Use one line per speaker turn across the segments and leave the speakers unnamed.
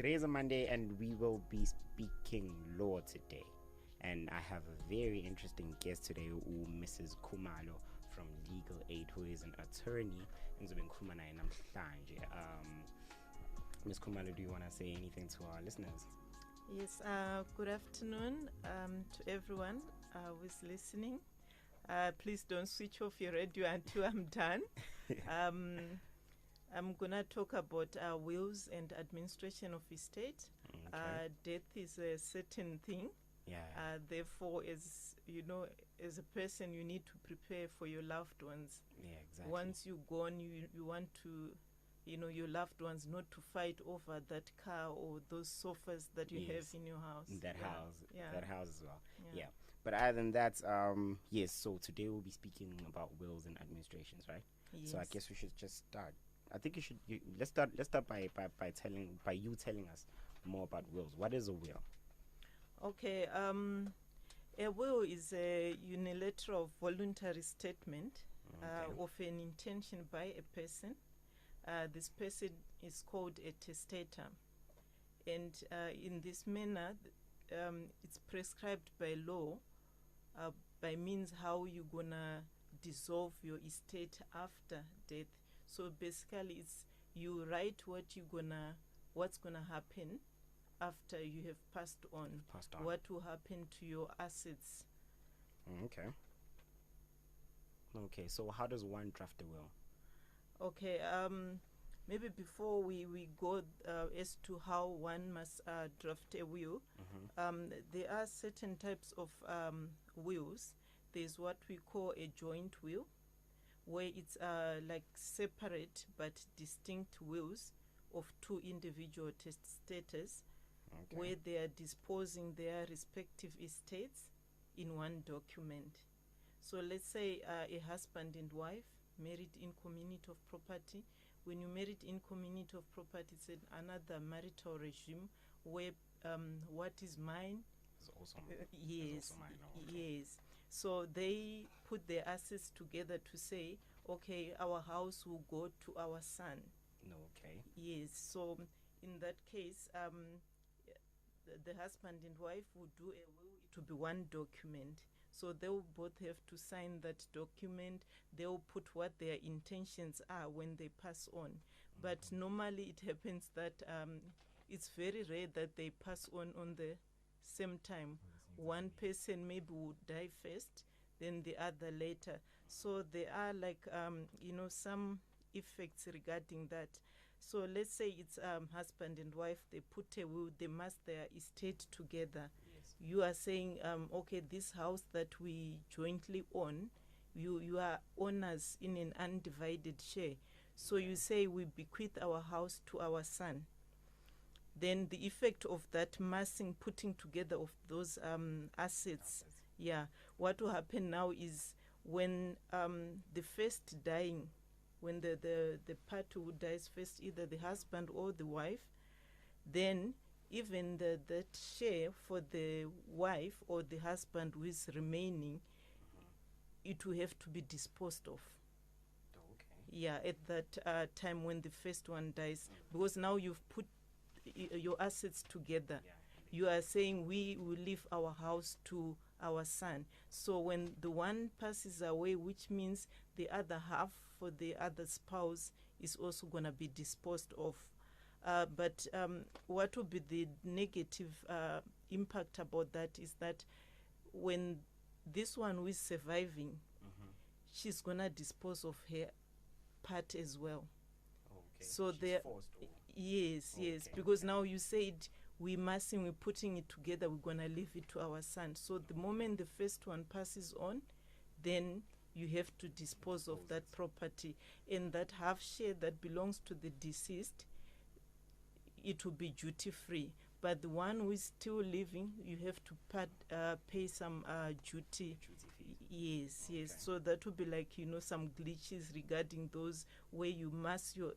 Today is a Monday and we will be speaking law today. And I have a very interesting guest today, Mrs. Khumalo from Legal Aid, who is an attorney. Ms. Khumalo, do you want to say anything to our listeners?
Yes, good afternoon to everyone who is listening. Please don't switch off your radio until I'm done. I'm going to talk about wills and administration of estate.
Okay.
Death is a certain thing.
Yeah.
Therefore, as you know, as a person, you need to prepare for your loved ones.
Yeah, exactly.
Once you're gone, you want to, your loved ones not to fight over that car or those sofas that you have in your house.
That house as well.
Yeah.
But other than that, yes, so today we'll be speaking about wills and administrations, right?
Yes.
So I guess we should just start. I think let's start by you telling us more about wills. What is a will?
Okay, a will is a unilateral voluntary statement of an intention by a person. This person is called a testator. And in this manner, it's prescribed by law by means how you're going to dissolve your estate after death. So basically, it's you write what's gonna happen after you have passed on. What will happen to your assets?
Okay. So how does one draft a will?
Okay. Maybe before we go as to how one must draft a will, there are certain types of wills. There's what we call a joint will, where it's like separate but distinct wills of two individual testators, where they are disposing their respective estates in one document. So let's say a husband and wife married in community of property. When you married in community of property, it's another marital regime where what is mine
is also mine.
Yes.
Also mine.
Yes. So they put their assets together to say, okay, our house will go to our son.
Okay.
Yes. So in that case, the husband and wife will do a will. It will be one document. So they will both have to sign that document. They will put what their intentions are when they pass on. But normally it happens that it's very rare that they pass on the same time. One person maybe would die first, then the other later. So there are like some effects regarding that. So let's say it's husband and wife, they put a will, they must their estate together.
Yes.
You are saying okay, this house that we jointly own, you are owners in an undivided share. So you say we bequeath our house to our son. Then the effect of that massing, putting together of those assets, what will happen now is when the first dying, when the party who dies first, either the husband or the wife, then even that share for the wife or the husband who is remaining, it will have to be disposed of. At that time when the first one dies, because now you've put your assets together. You are saying we will leave our house to our son. So when the one passes away, which means the other half for the other spouse is also going to be disposed of. But what will be the negative impact about that is that when this one who is surviving, she's going to dispose of her part as well.
Okay.
So
she's forced.
Yes, because now you said we're putting it together, we're going to leave it to our son. So the moment the first one passes on, then you have to dispose of that property. And that half share that belongs to the deceased, it will be duty-free. But the one who is still living, you have to pay some duty. Yes. So that would be like, some glitches regarding those where you mass your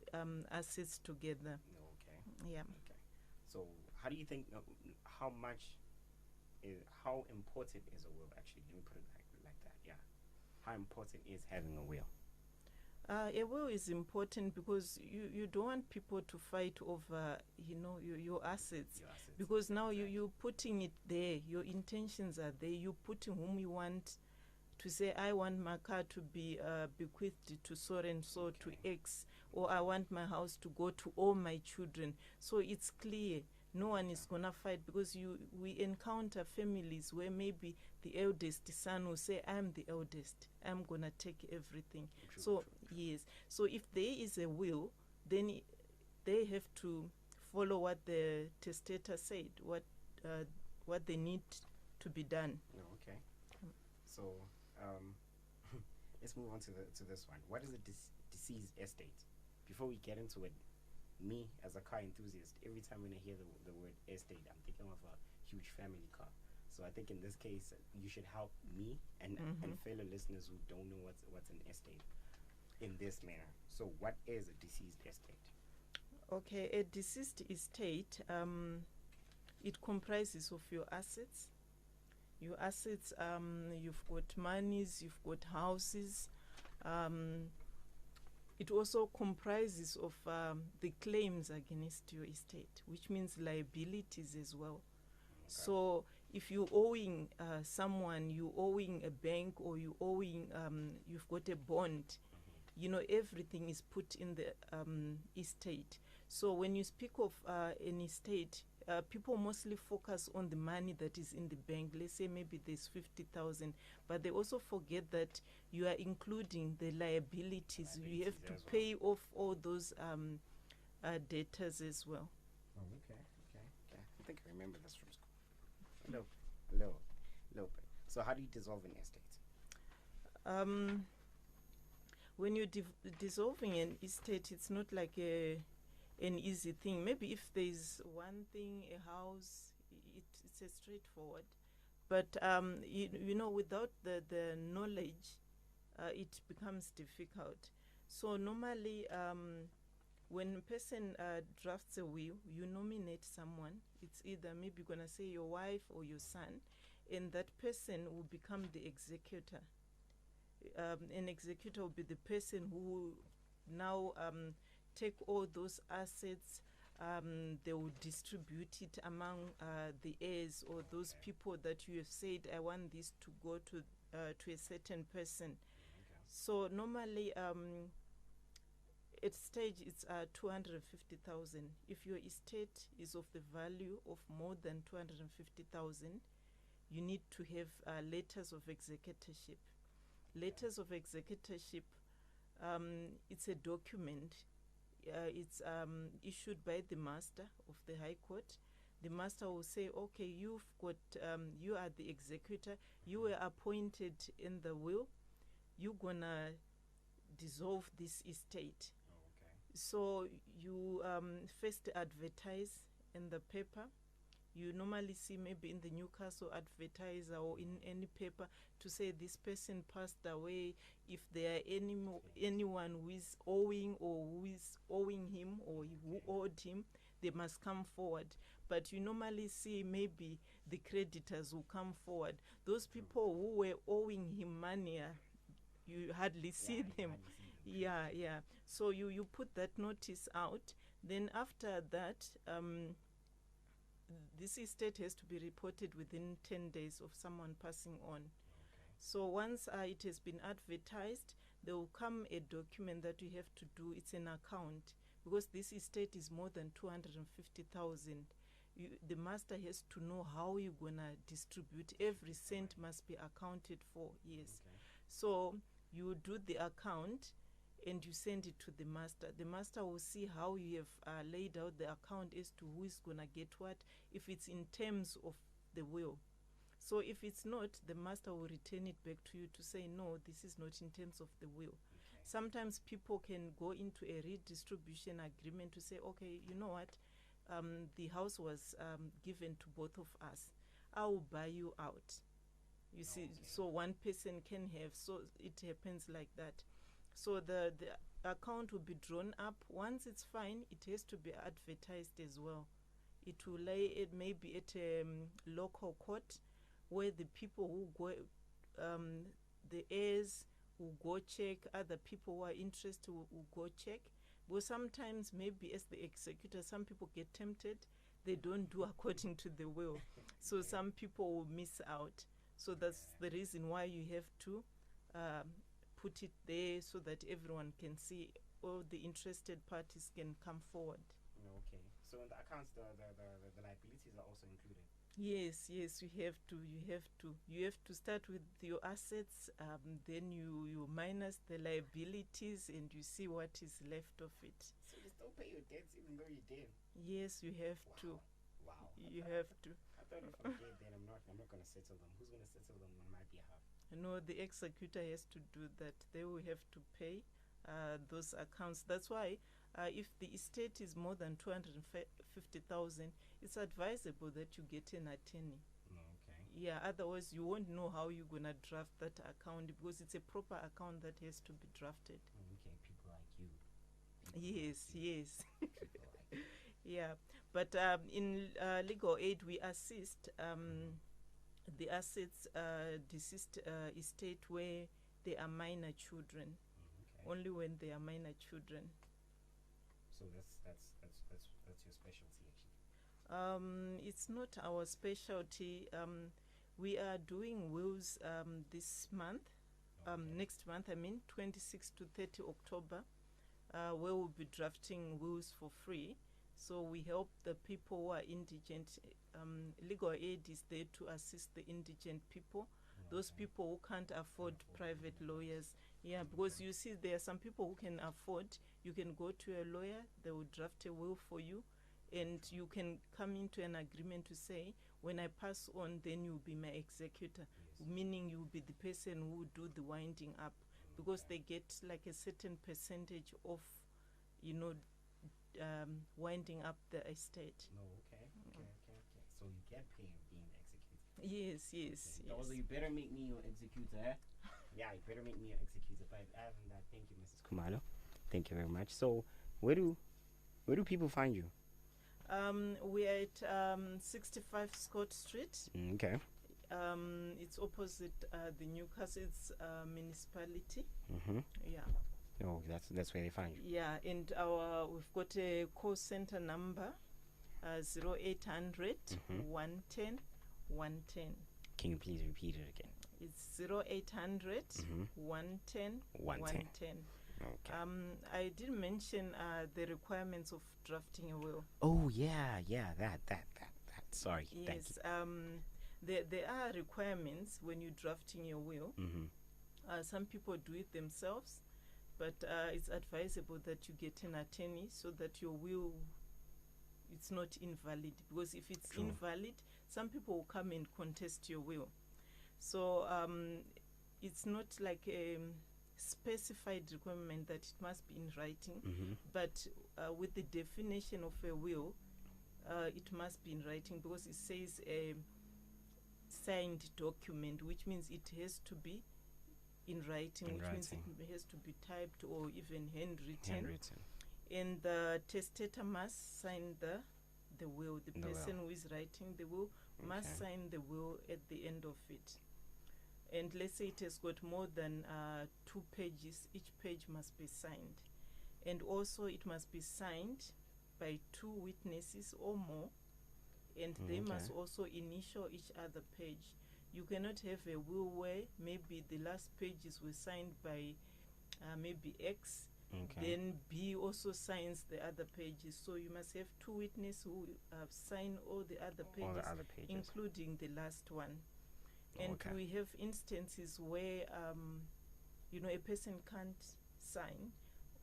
assets together.
Okay.
Yeah.
Okay. So how do you think, how important is a will actually? Let me put it like that, yeah. How important is having a will?
A will is important because you don't want people to fight over, your assets.
Your assets.
Because now
Exactly.
you're putting it there. Your intentions are there. You're putting whom you want to say, I want my car to be bequeathed to so and so, to X, or I want my house to go to all my children. So it's clear. No one is gonna fight because we encounter families where maybe the eldest son will say, I'm the eldest, I'm gonna take everything.
True.
Yes, so if there is a will, then they have to follow what the testator said, what they need to be done.
Oh, okay. So um, let's move on to this one. What is a deceased estate? Before we get into it, me as a car enthusiast, every time when I hear the word estate, I'm thinking of a huge family car. So I think in this case, you should help me and fellow listeners who don't know what's an estate in this manner. So what is a deceased estate?
Okay, a deceased estate, it comprises of your assets. Your assets, you've got monies, you've got houses. It also comprises of the claims against your estate, which means liabilities as well.
Okay.
So if you're owing someone, you're owing a bank, or you're owing, you've got a bond, everything is put in the estate. So when you speak of an estate, people mostly focus on the money that is in the bank. Let's say maybe there's 50,000, but they also forget that you are including the liabilities. You have to pay off all those debtors as well.
Oh, okay. I think I remember this from school. A little bit. So how do you dissolve an estate?
When you're dissolving an estate, it's not like an easy thing. Maybe if there's one thing, a house, it's a straightforward. But without the knowledge, it becomes difficult. So normally, when a person drafts a will, you nominate someone. It's either maybe gonna say your wife or your son, and that person will become the executor. An executor will be the person who now take all those assets. They will distribute it among the heirs, or those people that you have said, I want this to go to a certain person. So normally, at stage, it's 250,000. If your estate is of the value of more than 250,000, you need to have letters of executorship. Letters of executorship, it's a document. It's issued by the master of the High Court. The master will say, okay, you are the executor. You were appointed in the will. You're gonna dissolve this estate. So you first advertise in the paper. You normally see maybe in the Newcastle Advertiser or in any paper to say this person passed away. If there are anyone who is owing, or who is owing him, or who owed him, they must come forward. But you normally see maybe the creditors will come forward. Those people who were owing him money, you hardly see them. Yeah. So you put that notice out. Then after that, this estate has to be reported within 10 days of someone passing on. So once it has been advertised, there will come a document that you have to do. It's an account, because this estate is more than 250,000. The master has to know how you're gonna distribute. Every cent must be accounted for. Yes. So you do the account and you send it to the master. The master will see how you have laid out the account as to who is gonna get what, if it's in terms of the will. So if it's not, the master will return it back to you to say, no, this is not in terms of the will. Sometimes people can go into a redistribution agreement to say, okay, you know what, the house was given to both of us. I will buy you out. You see, so one person can have, so it happens like that. So the account will be drawn up. Once it's fine, it has to be advertised as well. It will lay it maybe at a local court, where the people who go, the heirs will go check. Other people who are interested will go check. But sometimes, maybe as the executor, some people get tempted. They don't do according to the will. So some people will miss out. So that's the reason why you have to put it there so that everyone can see. All the interested parties can come forward.
Okay. So in the accounts, the liabilities are also included.
Yes, you have to start with your assets, then you minus the liabilities and you see what is left of it.
So you still pay your debts even though you're dead?
Yes, you have to.
Wow.
You have to.
I thought if I'm dead, then I'm not gonna settle them. Who's gonna settle them on my behalf?
No, the executor has to do that. They will have to pay those accounts. That's why if the estate is more than 250,000, it's advisable that you get an attorney.
Okay.
Yeah, otherwise you won't know how you're gonna draft that account, because it's a proper account that has to be drafted.
Okay, people like you.
Yes.
People like you.
Yeah, but in legal aid we assist the assets deceased estate where they are minor children.
Okay.
Only when they are minor children.
So that's your specialty, actually.
It's not our specialty. We are doing wills this month, next month, 26 to 30 October, where we'll be drafting wills for free. So we help the people who are indigent. Legal aid is there to assist the indigent people, those people who can't afford private lawyers. Yeah, because you see, there are some people who can afford. You can go to a lawyer, they will draft a will for you, and you can come into an agreement to say, when I pass on, then you'll be my executor, meaning you'll be the person who will do the winding up, because they get like a certain percentage of, winding up the estate.
No, okay. So you get paid being the executor.
Yes.
Although you better make me your executor, eh?
Yeah, you better make me your executor. But other than that, thank you, Mrs. Kumalo. Thank you very much. So, where do people find you?
We're at 65 Scott Street.
Okay.
It's opposite the Newcastle municipality.
Mm-hmm.
Yeah.
Oh, that's where they find you.
Yeah, and we've got a call center number, 0800 110 110.
Can you please repeat it again?
It's 0800 110 110.
Okay.
I did mention the requirements of drafting a will.
Oh yeah, that. Sorry.
Yes.
Thank you.
There are requirements when you're drafting your will.
Mm-hmm.
Some people do it themselves, but it's advisable that you get an attorney so that your will, it's not invalid. Because if it's invalid, some people will come and contest your will. So it's not like a specified requirement that it must be in writing, but with the definition of a will, it must be in writing, because it says a signed document, which means it has to be in writing, means it has to be typed or even handwritten. And the testator must sign the will. The person who is writing the will must sign the will at the end of it. And let's say it has got more than 2 pages, each page must be signed. And also it must be signed by 2 witnesses or more, and they must also initial each other page. You cannot have a will where maybe the last pages were signed by maybe X, then B also signs the other pages. So you must have 2 witnesses who have signed all the other pages, including the last one. And we have instances where a person can't sign,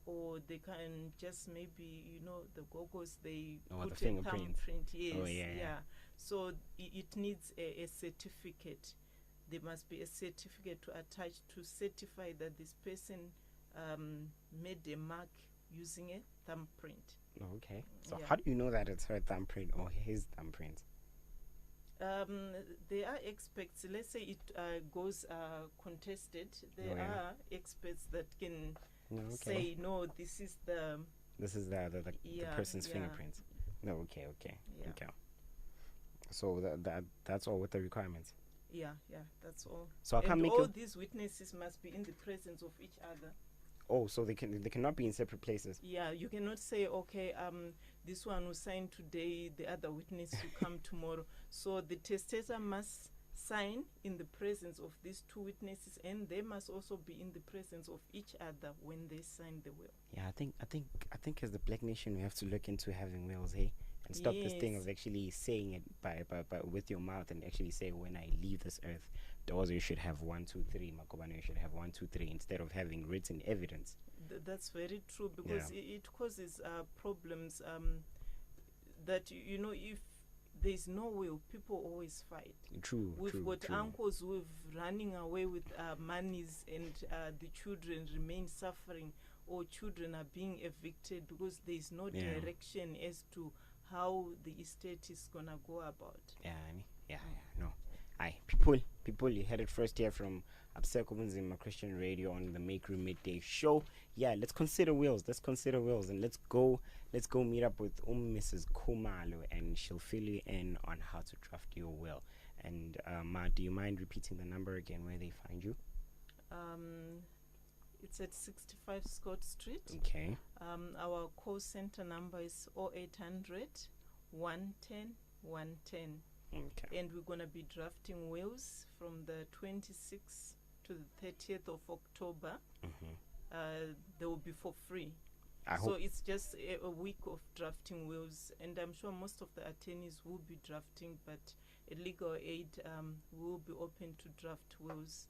or they can just maybe, the goggles, they put
the
a thumbprint. Yes,
oh, yeah.
So it needs a certificate. There must be a certificate to attach to certify that this person made a mark using a thumbprint.
Okay. So how do you know that it's her thumbprint or his thumbprint?
There are experts. Let's say it goes contested. There are experts that can say, no, this is the
person's fingerprint. No, okay. So that's all with the requirements.
Yeah, that's all.
So I can't
and
make
all
a,
these witnesses must be in the presence of each other.
oh, so they cannot be in separate places.
Yeah, you cannot say, okay, this one will sign today, the other witness will come tomorrow. So the testator must sign in the presence of these two witnesses, and they must also be in the presence of each other when they sign the will.
Yeah, I think as the Black Nation, we have to look into having wills, hey, and stop this thing
Yes.
of actually saying it by with your mouth, and actually say, when I leave this earth, Ntokozo, you should have 1, 2, 3. Magubane, you should have 1, 2, 3, instead of having written evidence.
That's very true, because it causes problems that, you know, if there's no will, people always fight.
True.
We've got
true.
uncles who have running away with monies, and the children remain suffering, or children are being evicted because there's no
Yeah.
direction as to how the estate is gonna go about.
Yeah, no. Aye, people, you heard it first here from Abseko Bunzima Christian Radio on the Make Room Midday Show. Yeah, let's consider wills, and let's go meet up with Mrs. Khumalo, and she'll fill you in on how to draft your will. And Ma, do you mind repeating the number again, where they find you?
It's at 65 Scott Street.
Okay.
Our call center number is 0800 110 110.
Okay.
And we're going to be drafting wills from the 26th to the 30th of October. They will be for free. So it's just a week of drafting wills, and I'm sure most of the attorneys will be drafting, but a legal aid will be open to draft wills.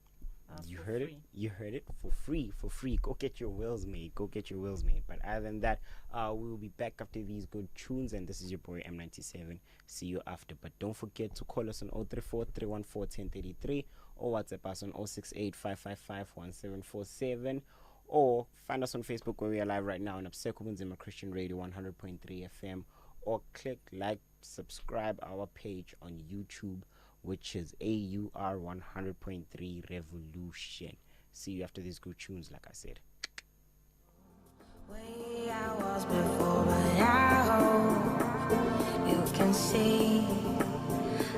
You
for
heard
free.
it. You heard it, for free. Go get your wills made. But other than that, we will be back after these good tunes, and this is your boy M97. See you after. But don't forget to call us on 034 314 1033, or WhatsApp us on 068 555 1747, or find us on Facebook, where we are live right now on Abseko Bunzima Christian Radio 100.3 FM, or click like, subscribe our page on YouTube, which is AUR 100.3 Revolution. See you after these good tunes, like I said.
Way I was before, but I hope you can see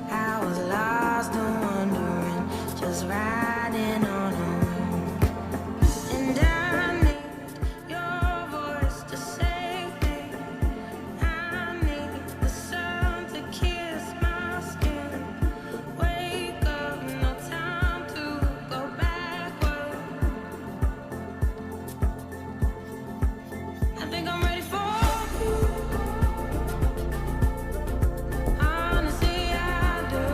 I was lost and wondering, just riding on home. And I need your voice to save me. I need the sun to kiss my skin. Wake up, no time to go backward. I think I'm ready for you. Honestly, I do.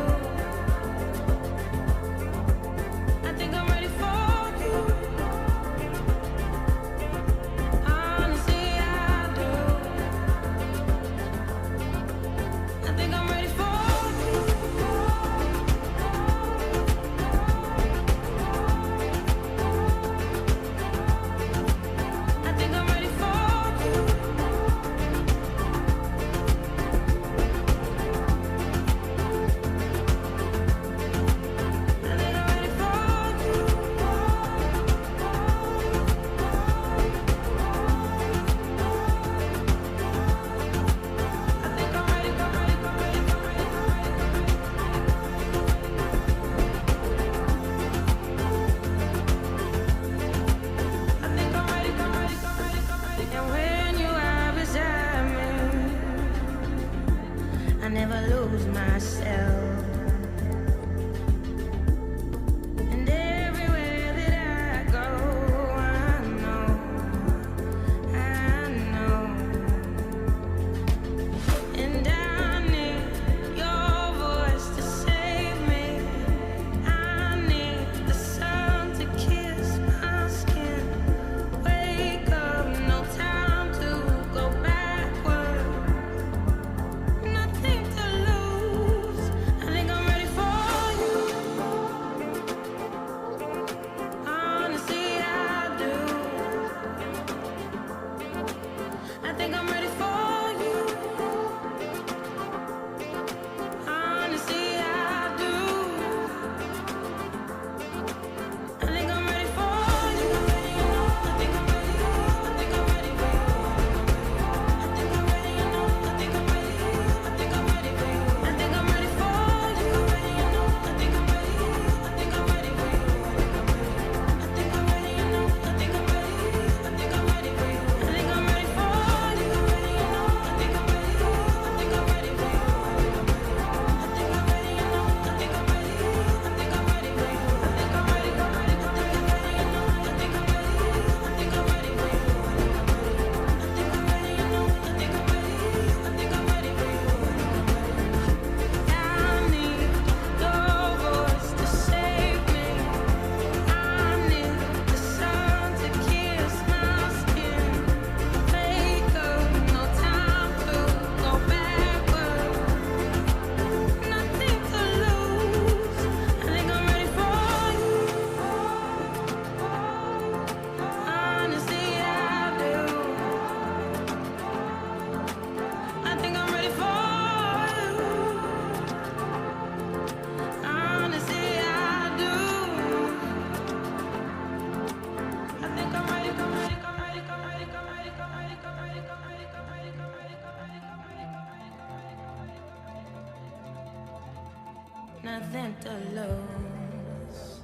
nothing to lose.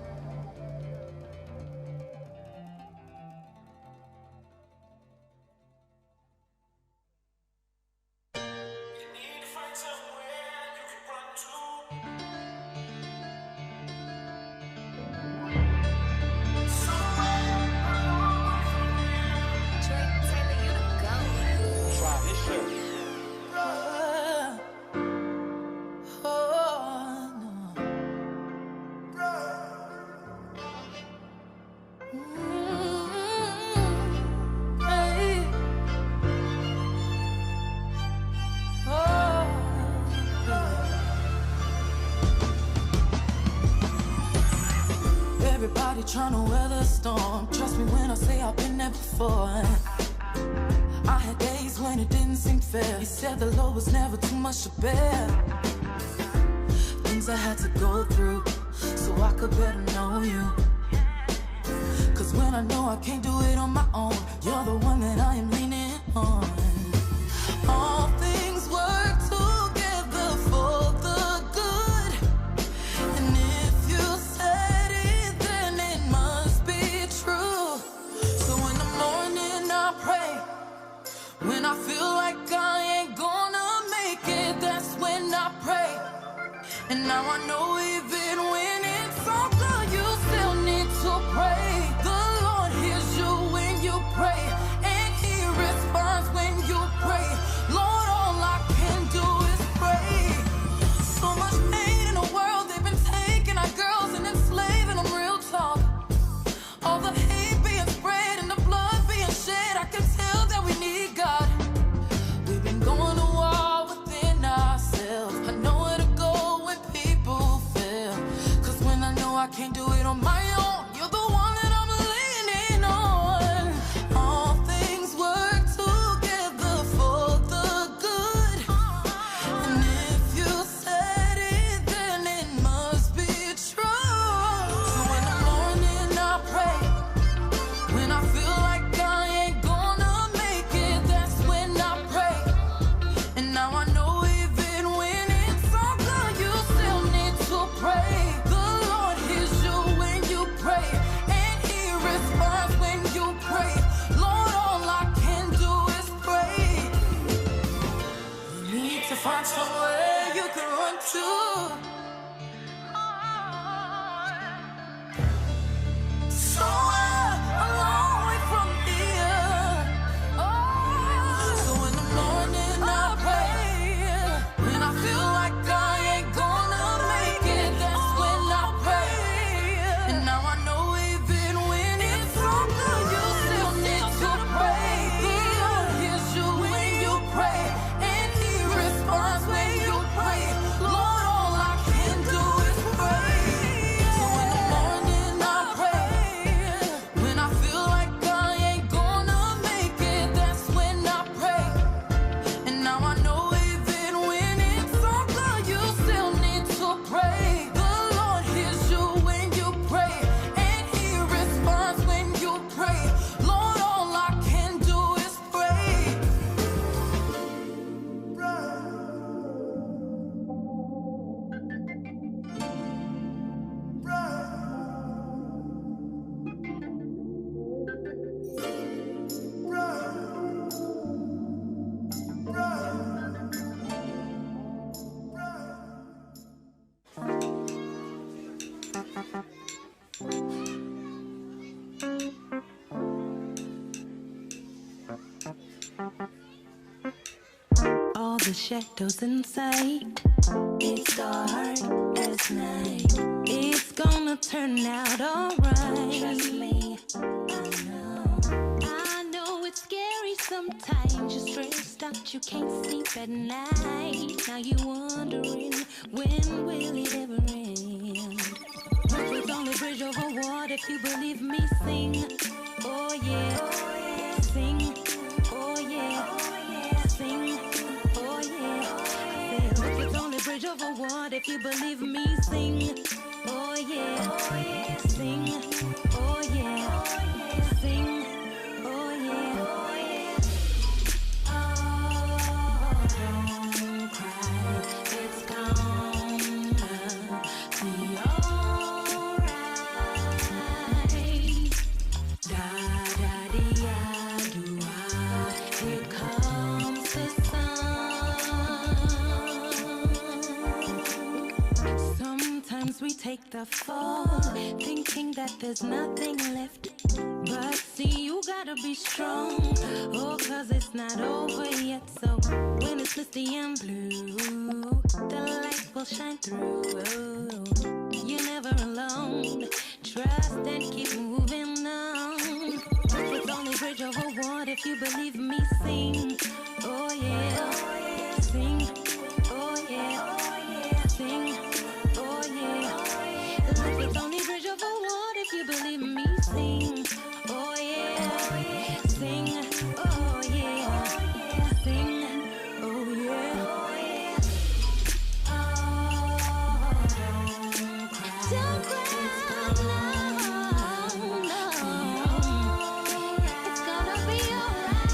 Everybody tryna weather the storm. Trust me when I say I've been there before. I had days when it didn't seem fair. He said the load was never too much to bear. Things I had to go through so I could better know you. Cause when I know I can't do it on my own, you're the one that I am leaning on. All things work together for the good. And if you said it, then it must be true. So in the morning I pray. When I feel like I ain't gonna make it, that's when I pray. And now I know even when it's all good, you still need to pray. The Lord hears you when you pray, and He responds when you pray. Lord, all I can do is pray. So much pain in the world, they've been taking our girls and enslaving them, real talk. All the hate being spread and the blood being shed, I can tell that we need God. We've been going to war within ourselves. I know where to go when people fail. Cause when I know I can't do it on my own, you're the one that I'm leaning on. All things work together for the good. And if you said it, then it must be true. So in the morning I pray. When I feel like I ain't gonna make it, that's when I pray. And now I know even when it's all good, you still need to pray. The Lord hears you when you pray, and He responds when you pray. Lord, all I can do is pray. You need to find somewhere you can run to. Somewhere a long way from here. So in the morning I pray. When I feel like I ain't gonna make it, that's when I pray. And now I know even when it's all good, you still need to pray. The Lord hears you when you pray, and He responds when you pray. Lord, all I can do is pray. So in the morning I pray. When I feel like I ain't gonna make it, that's when I pray. And now I know even when it's all good, you still need to pray. The Lord hears you when you pray, and He responds when you pray. Lord, all I can do is pray.
All the shadows inside, it's dark as night. It's gonna turn out alright. Trust me, I know it's scary sometimes. You're stressed out, you can't sleep at night. Now you wondering, when will it ever end? It's only bridge over water if you believe me. Sing, oh yeah, sing, oh yeah, sing, oh yeah. Look, it's only bridge over water if you believe me. Sing, oh yeah, sing, oh yeah, sing, oh yeah. Oh, don't cry, it's gonna take the fall, thinking that there's nothing left. But see, you gotta be strong, oh, cause it's not over yet. So when it's misty and blue, the light will shine through. You're never alone, trust and keep moving on. It's only bridge over water if you believe me, sing. Oh yeah, sing. Oh yeah, sing. Oh yeah, it's only bridge over water if you believe me, sing. Oh yeah, sing. Oh yeah, sing. Oh yeah. Don't cry, no, no. It's gonna be alright.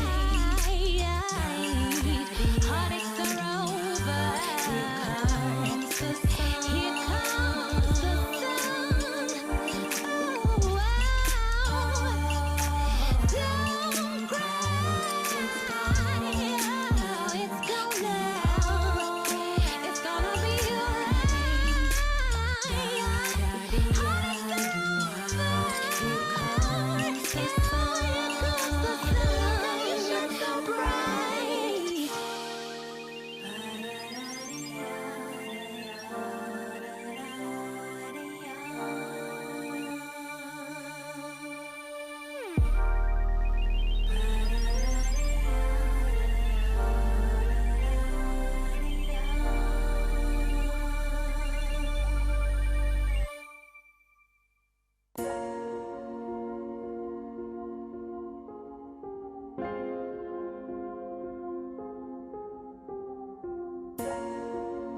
Heartaches are over. Here comes the sun. Oh, wow. Don't cry. It's gonna be alright. Heartaches are over. Here comes the sun. So bright.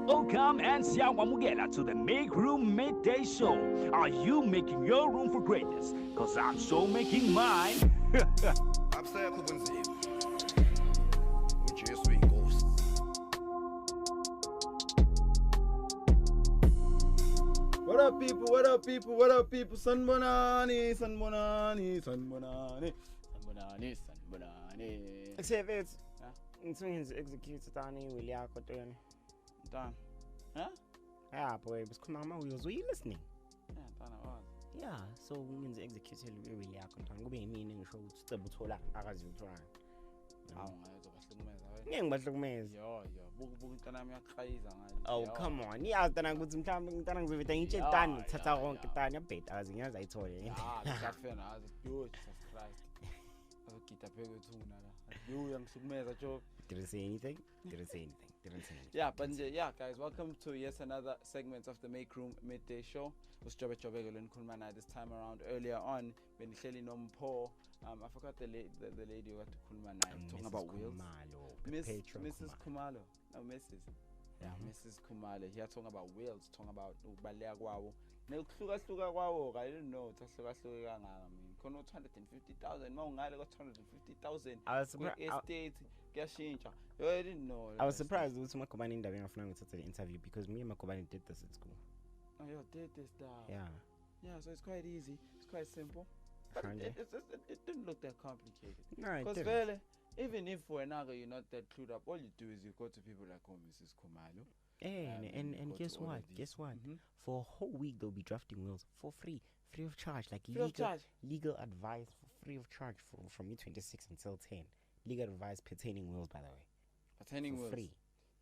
Welcome and siyawamukela to the Make Room Midday Show. Are you making your room for greatness? Cause I'm so making mine.
Abseko bunzima. uJesu inkosi.
What up, people? What up, people? What up, people? Sanbonani, Sanbonani, Sanbonani.
Sanibonani, sanibonani.
Exhibit. Ngithenga execute tani will yakho tweni.
Done. Huh?
Yeah, boy, besikhuluma ngama-wheels. Were you listening?
Yeah, done. I was.
Yeah, so ngenze execute will yakho tani. Kube yimini engisho ukuthi ucebe uthola akazi uthola.
Awu ngayozobahlukumeza wena.
Ngeke ngibahlukumeze.
Yo, buku intana yami yakhayisa ngayo.
Oh, come on. Iyazi tana ukuthi mhlawumbe ngitana ngizoveta ngitshela tani thatha konke tani yabheda akazi ngiyazi ayithole.
Ngiyafena azi. Yo, Jesus Christ. Azogida pheke thuna la. Yo, uyangihlukumeza Joe.
Didn't say anything. Didn't say anything.
Yeah, but yeah, guys, welcome to yet another segment of the Make Room Midday Show. Usijobe Jobeko Kulmana this time around. Earlier on, Benihleli Mpho. I forgot the lady who got to Kulmana talking about wheels. Mrs. Kumalo. No, Mrs. Yeah, Mrs. Kumalo. Here talking about wheels, talking about ubalea kwawo. Nekuhluka kwawo, I don't know. Tahluka kangaka mina. Khona 250,000, mawungale ko 250,000.
I was surprised.
Estate kuyashintsha. Yo, I didn't know.
I was surprised ukuthi Magubane indaba engafuna ngithathe the interview because me and Magubane did this at school.
Oh, you did this stuff.
Yeah.
Yeah, so it's quite easy. It's quite simple. But it didn't look that complicated.
No, it
Because
didn't.
really, even if for another you're not that clued up, all you do is you go to people like Mrs. Kumalo.
And
go
guess
to all
what?
of these.
Guess what?
Mhm.
For a whole week they'll be drafting wheels for free of charge, like
Free of charge.
legal advice for free of charge from me 26 until 10. Legal advice pertaining wheels, by the way.
Pertaining
For
wheels.
free.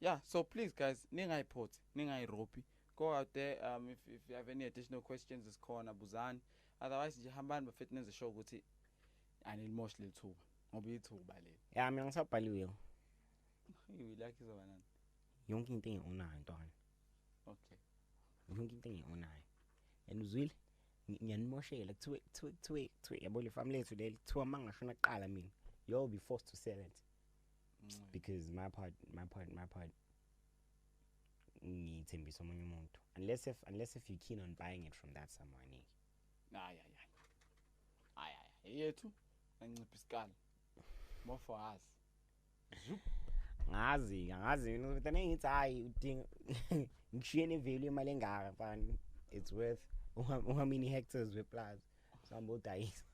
Yeah, so please guys, ningai port, ningai ropi. Go out there. If you have any additional questions, just call on Abuzan. Otherwise, jihamban ba fitness the show guthi anilmoshli lithuba. Ngoba ithuba le.
Yeah, mina ngisabhali wheel.
You like izo banana.
Yonke into engiyonayo ntwana.
Okay.
Yonke into engiyonayo. And uzwile ngiyanimoshela kuthiwe yabo le family lethu le kuthiwa mangashona kuqala mina you'll be forced to sell it. Because my part ngithembisa omunye umuntu unless if you're keen on buying it from that someone.
Yethu ancipha isikali. More for us.
ngazi ukuthi ngithi hayi udinga ngishiye nevalue imali engaka mfana it's worth how many hectares we plus some days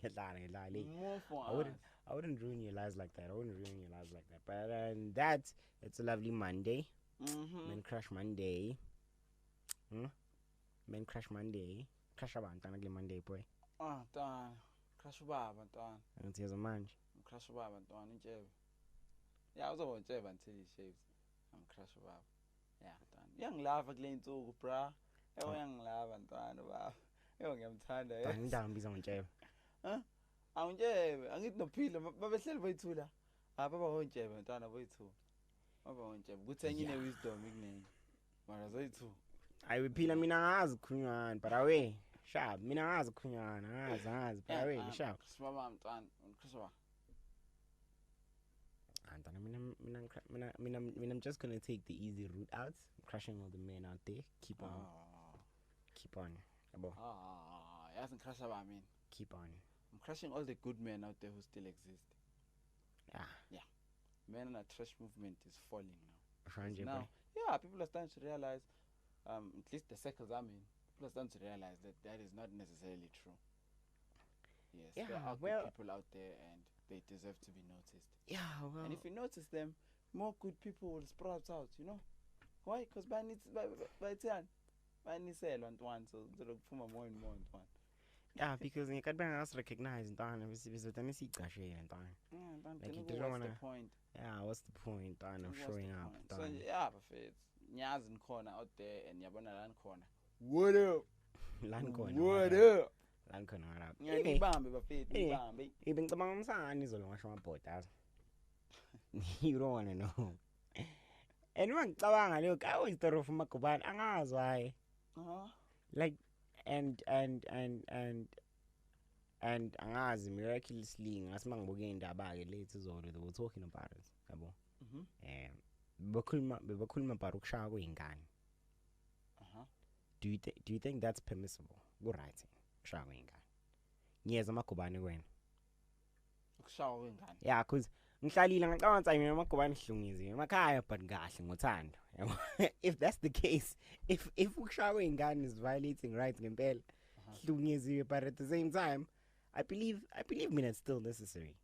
ngedlala
More for us.
I wouldn't ruin your lives like that. But that it's a lovely Monday.
Mhm.
Man crash Monday. Men crash Monday. Crash abantu kule Monday boy.
Ah, ntwana. Crash ubaba ntwana.
Angithi yazo manje.
Crash ubaba ntwana intshebe. Yeah, uzontsheba until he shaves. I'm crash ubaba. Yeah, ntwana. Uyangilava kule insuku, bra. Uyangilava ntwana baba. Ngiyamthanda.
Ngidambi zonke.
Huh? Awuntshebe, angithi nophila babehleli boyithula. Baba wontshebe ntwana boyithu. Baba wontshebe. Kuthi enye ine wisdom ikunene. Mara zoyithu.
Ayiphila mina ngazi ukhunywana, but away. Sharp, mina ngazi ukhunywana, ngazi, but away, sharp.
Sibaba mntwana, Christopher.
I'm just gonna take the easy route out. I'm crushing all the men out there. Keep on.
Yes, and crush I mean.
Keep on.
I'm crushing all the good men out there who still exist. Yeah. Men and the trash movement is falling now. Now, people are starting to realize, at least the circles I'm in, people are starting to realize that is not necessarily true. Yes, there are good people out there and they deserve to be noticed. And if you notice them, more good people will sprout out, you know? Why? Because by turn, by Nisel and one, so they look for more and more and one.
Yeah, because you can't recognize and done. Like you don't want
the point.
Yeah, what's the point? Of showing up.
So yeah, perfect. Nyaz and corner out there and Yabana land corner. What up?
Land corner.
What up?
Land corner.
Yeah, Bambi, perfect. Bambi.
Even the mom's son is on my boat. You don't want to know. And one Tabanga, look, I always thought of Magubane. I was why. Like, and angazi miraculously ngasimanga bokenda bake later zolo they were talking about it yabo bebakhuluma about ukushaya kweingane. Do you think that's permissible? Go right ukushaya kweingane ngiyeza Magubane kwena
ukushaya kweingane.
Yeah, cuz ngihlalile ngicabanga mina Magubane hlungizile emakhaya but kahle ngothando. If that's the case, if ukushaya kweingane is violating rights ngempela hlungiziwe, but at the same time I believe it's still necessary.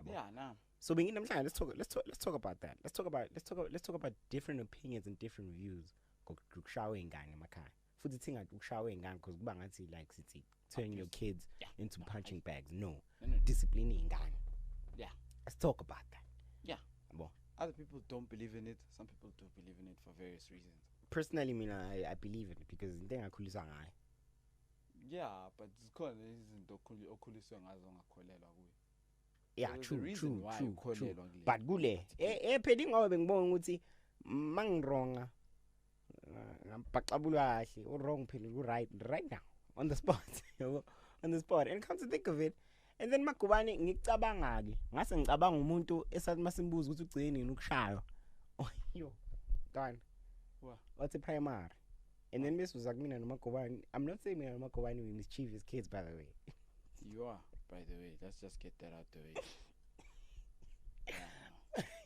Yeah, nah.
So being in let's talk about that. Let's talk about different opinions and different views. Ukushaya ingane emakhaya. Futhi thinga ukushaya ingane because kuba ngathi like sithi turn your kids into punching bags. No. Discipline ingane.
Yeah.
Let's talk about that.
Yeah. Other people don't believe in it. Some people do believe in it for various reasons.
Personally, I believe in it because into ngakhulisa ngayo.
Yeah, but zikhona izinto okhuliswe ngazo ngakholelwa kuyo.
Yeah, true. But kule phela ngoba bengibona ukuthi mangironga ngapaqabulwa kahle u wrong phela u right now on the spot. And come to think of it, and then Magubane ngicabanga ke ngase ngicabanga umuntu esathi masimbuza ukuthi ugcine nini ukushaya. Oh yo. Done. What's a primary? And then Miss was like, Magubane. I'm not saying Magubane we mischievous kids, by the way.
You are, by the way. Let's just get that out the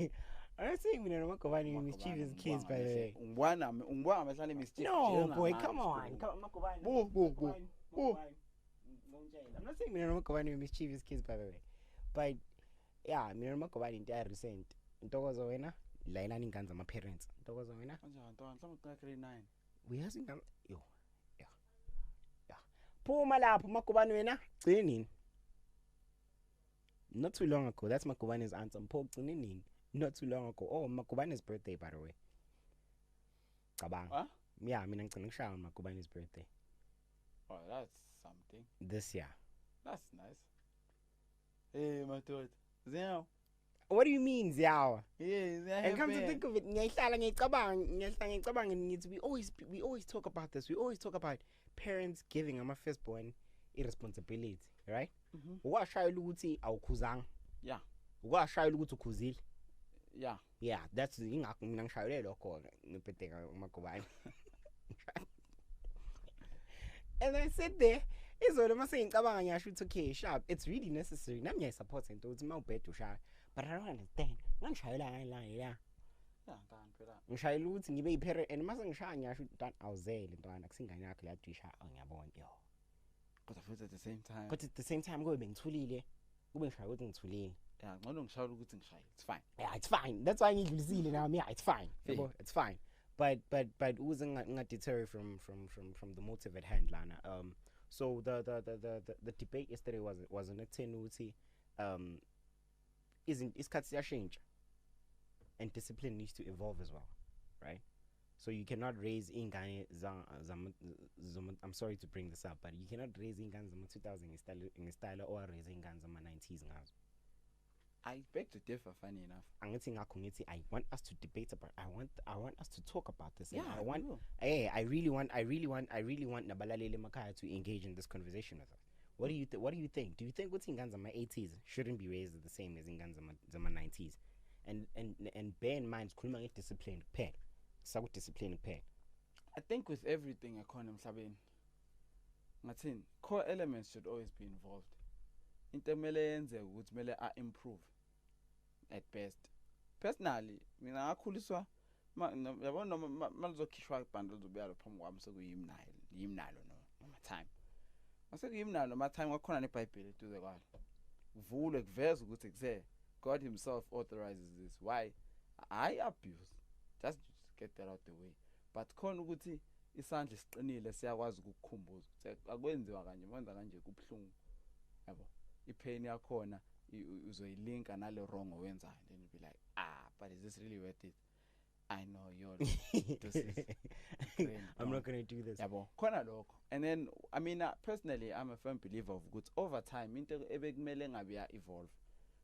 way.
I'm not saying Magubane we mischievous kids, by the way.
No,
boy, come on. Magubane. I'm not saying Magubane we mischievous kids, by the way. But yeah, Magubane in that recent. Ntokozo wena, laila ninganza my parents. Ntokozo wena. We hasn't done yo. Yeah. Mpho Malevu Magubane wena gcine nini? Not too long ago. That's Magubane's answer. Mpho gcine nini? Not too long ago. Oh, Magubane's birthday, by the way. Cabang.
Huh?
Yeah, I mean I'm gonna shout on Magubane's birthday.
Oh, that's something.
This year.
That's nice. Hey, my dude. Zao.
What do you mean, Ziao?
Yeah,
and come to think of it, we always talk about this. We always talk about parents giving my firstborn irresponsibility, right? Uwashaya ukuthi awukhuzanga.
Yeah.
Uwashaya ukuthi ukhuzile.
Yeah.
Yeah, that's ingakho mina ngishayele lokho ngipheteka uMagubane. And I said there, izolo mase ngicabanga ngiyasho ukuthi okay, sharp, it's really necessary. Nami ngiyasupport into ukuthi mawubheda ushaya. But I don't understand. Ngishayela ngala ya.
Yeah, ngani phela.
Ngishayela ukuthi ngibe iparent and mase ngishaya ngiyasho ukuthi awuzele ntwana kusingane yakho la dusha ngiyabona yo.
But at the same time.
But at the same time kube ngithulile. Kube ngishaya ukuthi ngithulile.
Yeah, ngcono ngishayela ukuthi ngishaye. It's fine.
Yeah, it's fine. That's why ngidlulisile nami. Yeah, it's fine. It's fine. but who's not deter from the motive at hand, Lana. So the debate yesterday was on a tenuity, is change, and discipline needs to evolve as well, right? So you cannot raise ingane I'm sorry to bring this up, but you cannot raise ingane zama 2000 in style or raise ingane zama 90s ngazo.
I beg to differ, funny enough.
I want us to debate about. I want us to talk about this.
Yeah,
I really want Nabalalele Makaya to engage in this conversation with us. What do you think? Do you think what's in Ganzama 80s shouldn't be raised the same as in Ganzama 90s? And bear in mind, kulma disciplined pair, so disciplined pair.
I think with everything economy sabin, Martin, core elements should always be involved. Intermele enze ukuthi mele improve at best. Personally, mina akhuliswa yabona malizokhishwa ibhandle zobuyalo phambi kwami sekuyimnalo no time. Masekuyimnalo no time kwakhona neBhayibheli eduze kwalo. Kuvule kuveza ukuthi kuse God himself authorizes this. Why? I abuse. Just get that out the way. But khona ukuthi isandla siqinile siyakwazi ukukhumbuza. Akwenziwa kanje manje kanje kubhlungu. Yabo. I-pain yakhona uzoyilinka nale wrong owenzayo, then you'll be like, but is this really worth it? I know you're this is
I'm not gonna do this.
Yabo khona lokho. And then I mean personally I'm a firm believer of good over time into ebekumele ngabe ya evolve,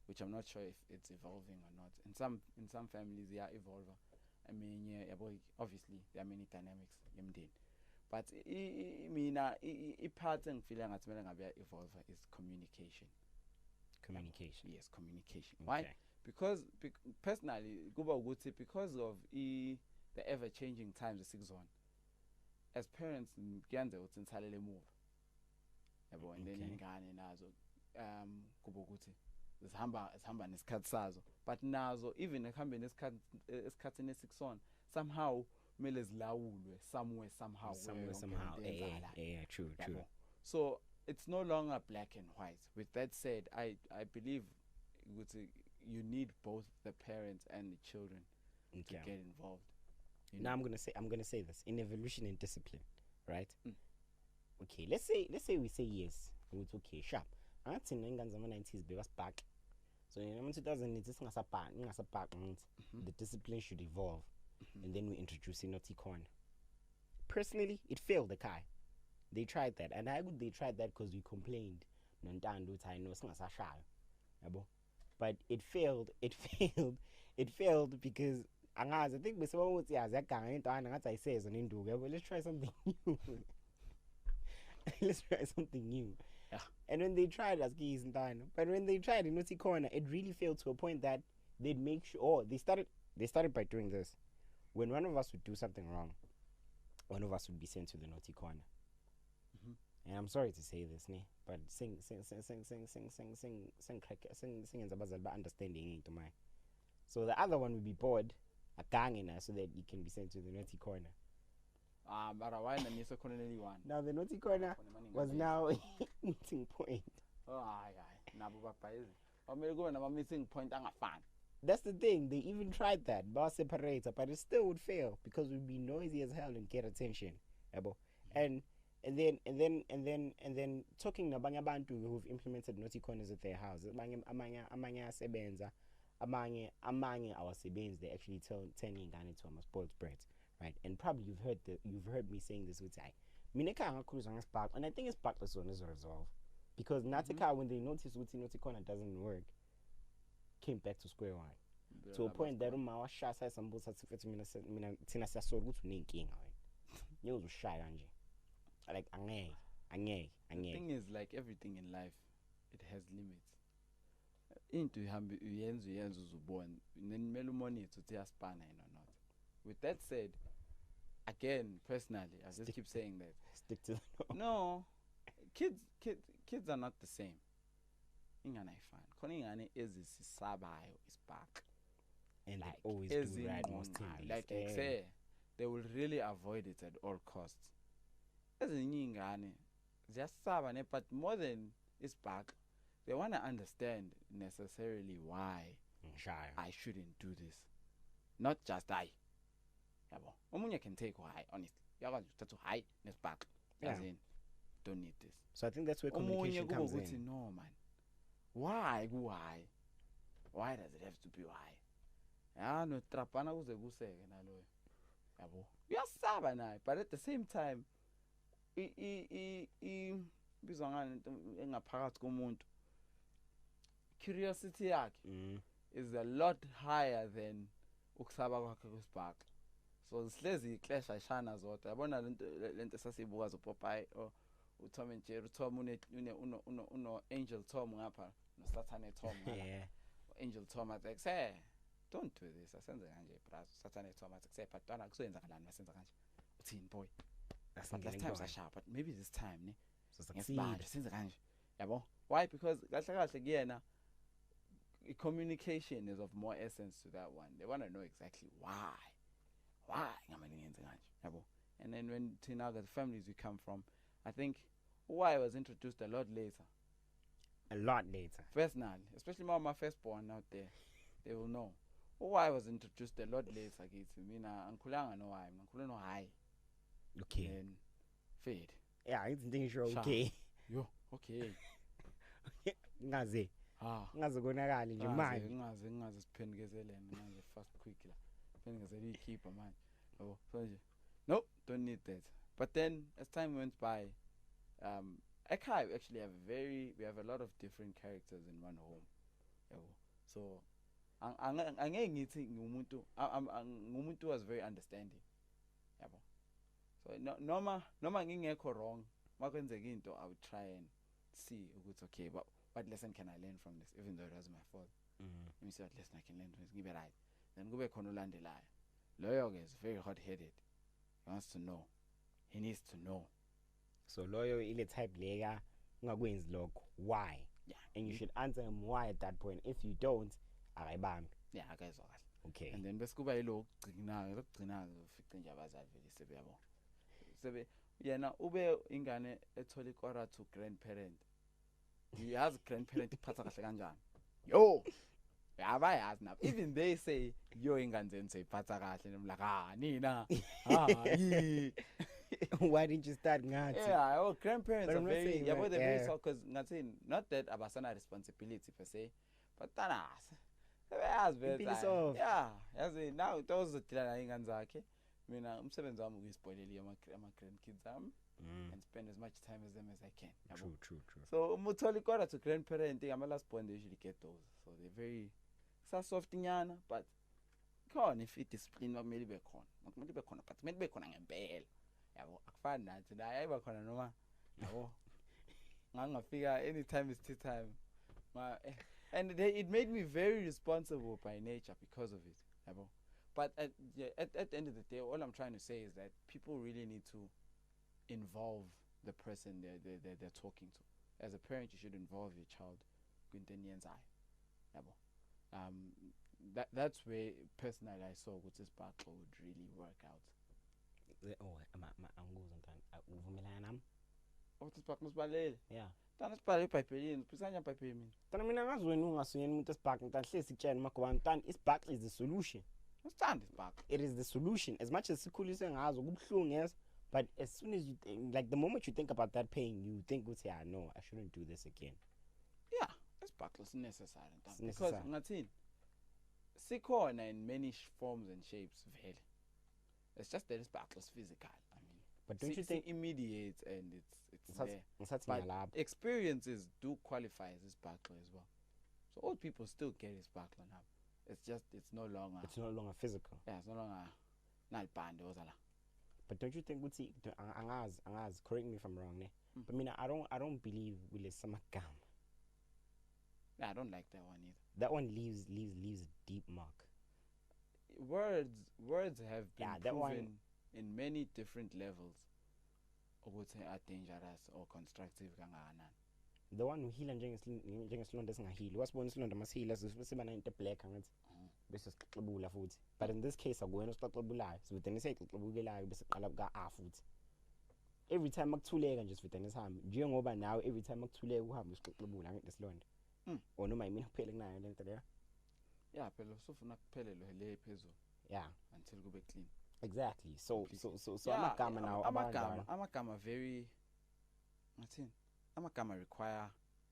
which I'm not sure if it's evolving or not. In some families they are evolving. I mean yabo obviously there are many dynamics yemndeni. But mina part engifila ngathi kumele ngabe evolve is communication.
Communication.
Yes, communication.
Okay.
Why? Because personally kuba ukuthi because of the ever changing times esizona. As parents ngiyenze ukuthi nithalele emuva. Yabo and then ingane nazo kuba ukuthi zihamba nesikhathi sazo. But nazo even ekuhambe nesikhathi nesikson somehow mele zilawulwe somehow.
Yeah, true.
So it's no longer black and white. With that said, I believe you need both the parents and the children to get involved.
Now I'm gonna say this in evolution and discipline, right? Okay, let's say we say yes. It's okay, sharp. I think in the 90s because back. So in 2000 it's the discipline should evolve. And then we introduce naughty corner. Personally, it failed the Kai. They tried that, and they tried that because we complained. But it failed. It failed because I think let's try something new. Let's try something new.
Yeah.
And when they tried but when they tried in naughty corner, it really failed to a point that they'd make sure they started by doing this. When one of us would do something wrong, one of us would be sent to the naughty corner. And I'm sorry to say this, but sing understanding into my. So the other one would be bored, a gang so that you can be sent to the naughty corner.
But why not miss a one?
Now the naughty corner was now a meeting point.
Missing point and a fan.
That's the thing. They even tried that bar separator, but it still would fail because we'd be noisy as hell and get attention. And then talking nabanye abantu who've implemented naughty corners at their house. Amanye asebenza, amanye awasebenzi, they actually turn ingane to a spoiled brat, right? And probably you've heard me saying this with I. Mineka angakhuza ngespark, and I think it's sparkless one is a resolve because Natika when they noticed what naughty corner doesn't work, came back to square one. To a point that my shasa sambusa mina tina sasol ukuthi unenkinga wena. Nyo uzoshaya kanje. Like angeke.
The thing is like everything in life, it has limits. Into uyenza uzubona then mele umonitor ukuthi yaspana or not. With that said, again personally I just keep saying that
stick to the
no kids are not the same. Ingane ayifani khona ingane ezisisabayo ispark
and like always do right most times
like say they will really avoid it at all costs. Ezinye ingane ziyasaba ne but more than ispark they want to understand necessarily why I shouldn't do this, not just I yabo omunye can take high honestly uyakwazi uthatha high nesibhaxo
Yeah.
as in don't need this
So I think that's where
omunye
communication
kuba
comes
ukuthi
in.
no man why does it have to be why no trapana kuze kuseke naloyo yabo uyasaba naye but at the same time bizwa ngani into engaphakathi komuntu curiosity yakhe is a lot higher than ukusaba kwakhe kwesibhaxo so sihlezi iclash ayishana zodwa yabona lento sasibuka zo Popeye uTom and Jerry Tom uno Angel Tom ngapha no Saturday Tom ngapha
Yeah.
Angel Tom athi say don't do this asenze kanje bras Saturday Tom athi say bhatwana kusoyenzakalani masenza kanje uthini boy
That's
but last
something
time
going.
sharp but maybe this time ne
So succeed.
ngesibanje senze kanje yabo why because kahle kuyena communication is of more essence to that one they want to know exactly why ngamani ngenze kanje yabo and then when thina the families we come from I think why was introduced a lot later
A lot later.
personally especially my firstborn out there they will know why was introduced a lot later kithi mina angikhulanga no why ngikhuluma no hi
Okay.
and fade
Yeah, I think sure
Sharp.
okay.
yo okay
Ngaze.
ah
Ngaze konakala nje manje.
ngaze siphenikezelene ngaze fast quick la phenikezelwe ikhipha manje yabo so nje no don't need that but then as time went by ekhaya actually we have a lot of different characters in one home yabo so angeke ngithi ngumuntu was very understanding yabo so noma ngingekho wrong makwenzeka into I would try and see ukuthi okay but what lesson can I learn from this even though it was my fault let me see what lesson I can learn from this ngibe right then kube khona ulandelayo loyo ke is very hot headed he wants to know he needs to know
So loyo ile type lega ungakwenzi lokho. Why?
yeah
And you should answer him why at that point. If you don't, akayibambi.
yeah akayizwa kahle
Okay.
and then bese kuba yilo kugcinayo ufice nje abazali vele sebe yabo sebe yena ube ingane ethola ikora to grandparent uyazi grandparent iphatha kahle kanjani yo yabayazi nabo even they say yo ingane zenu seyiphatha kahle nomla nina yi
Why didn't you start ngathi?
yeah our grandparents
But
are
I'm not
very
saying
yabo
that,
they're very
yeah.
soft because ngathi not that abasana responsibility per se but tanas sebeyazi
Impilo
vele
soft.
yeah yazi now those udilana ingane zakhe mina umsebenzi wami ukuyispoilela ama grandkids am and spend as much time as them as I can yabo
True.
so umuthola ikora to grandparent ama last born they usually get those so they're very soft nyana but khona if discipline makumele ibe khona but kumele ibe khona ngempela yabo akufani nathi la ayiba khona noma yabo ngangafika anytime is tea time and it made me very responsible by nature because of it yabo but at the end of the day all I'm trying to say is that people really need to involve the person they're talking to as a parent you should involve your child kwinto eniyenzayo yabo that's where personally I saw what this battle would really work out
Oh, angikuzwa ntana. Uvumelana nami?
what this battle sibalele
Yeah.
tana sibhale eBhayibhelini phusanya eBhayibhelini mina
Tana mina ngazi wena ungasunyeni umuntu esibhaqi ntana hlezi sitshela Magubane ntana isibhaqi is the solution.
usithanda isibhaqo
It is the solution. As much as sikhulise ngazo kubhlungu yes, but as soon as you think, like the moment you think about that pain, you think ukuthi yeah, no, I shouldn't do this again.
yeah isibhaqo is necessary
It's
because
necessary.
ngathini sikhona in many forms and shapes vele it's just that isibhaqo is physical I mean
But don't you think
immediate and it's there
ngisathi
but
ngiyalapha.
experiences do qualify as isibhaqo as well so old people still get isibhaqo now it's just it's no longer
It's no longer physical.
yeah it's no longer nalibhande ozala
But don't you think ukuthi angazi correct me if I'm wrong ne.
Mm.
But mina I don't believe with samagama.
yeah I don't like that one either
That one leaves a deep mark.
words have been
Yeah, that one-
proven in many different levels ukuthi are dangerous or constructive kangakanani
The one who heal njengesilonda singahili. Wasibona isilonda masihila siba into black angathi. Bese sixexebula futhi. But in this case akuwena osixexebulayo. Sivudeni seyixexebukelayo bese qala ka futhi. Every time makuthuleka nje sivudeni sihambe. Njengoba nawe every time makuthuleka uhambe usixexebula ngento silonda. Or noma yimina kuphela kunayo lento leyo.
yeah phela sofuna kuphele lo le phezulu
Yeah.
until kube clean
Exactly. So
Yeah,
amagama now
amagama very ngathini amagama require,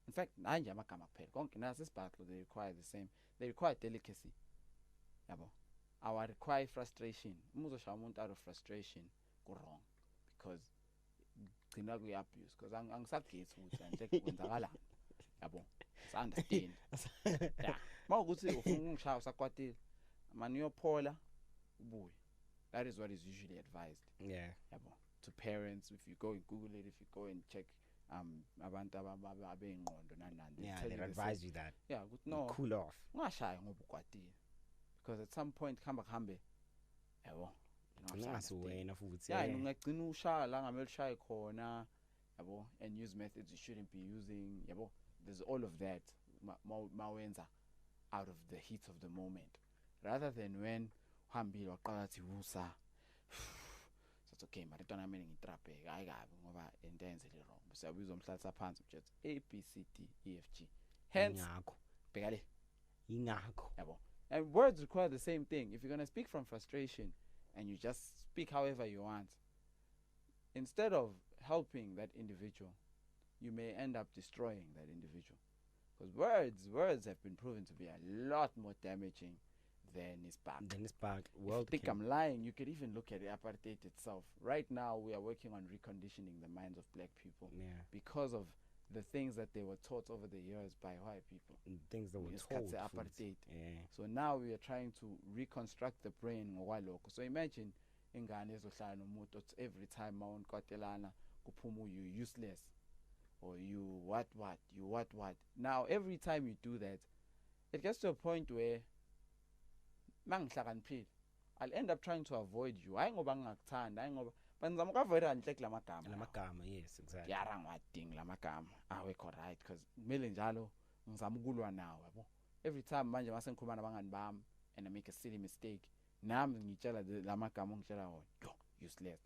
in fact manje amagama phela konke nasi isibhaqo they require the same, they require delicacy yabo. Our require frustration, uma uzoshaya umuntu out of frustration go wrong, because gcina kuyi abuse, because angisagethi ukuthi nje kwenzakalani yabo, sa understand. Yeah, mawukuthi ufuna ungishaya usakwatile mani uyophola ubuye. That is what is usually advised.
Yeah.
Yabo, to parents, if you go and Google it, if you go and check abantu abengqondo nanani,
Yeah, they advise you that.
Yeah, good, no,
Cool off.
ungashaya ngoba ukwatile, because at some point kuhambe yabo,
Ngasuwena futhi.
yeah, ungagcina ushaya la ngamele ushaye khona yabo, and use methods you shouldn't be using yabo. There's all of that mawenza out of the heat of the moment, rather than when uhambile waqalathi usa so okay mara ntwana mina ngitrape hayi kabi ngoba into yenzele wrong, siyabuza umhlalisa phansi ujethi A B C D E F G, hence
Ingakho.
bheka le
Ingakho.
yabo. And words require the same thing. If you're going to speak from frustration and you just speak however you want, instead of helping that individual, you may end up destroying that individual, because words have been proven to be a lot more damaging than is back.
World.
I think I'm lying. You could even look at the apartheid itself. Right now, we are working on reconditioning the minds of black people,
Yeah.
because of the things that they were taught over the years by white people.
Things that were
It's
told.
the apartheid.
Yeah.
So now we are trying to reconstruct the brain ngokwalokho. So imagine ingane ezohlala nomuntu othi every time mawunkwatelana kuphuma you useless, or you what. Now every time you do that, it gets to a point where mangihlakaniphile, I'll end up trying to avoid you. Hayi ngoba ngingakuthanda, hayi ngoba banizama ukavoid nhle kulamagama.
Lamagama, yes, exactly.
Yara ngiwadingi lamagama awekho right, because kumele njalo ngizama ukulwa nawe yabo. Every time manje mase ngikhuluma nabangani bami and I make a silly mistake, nami ngitshela lamagama ngitshela wona, yo useless.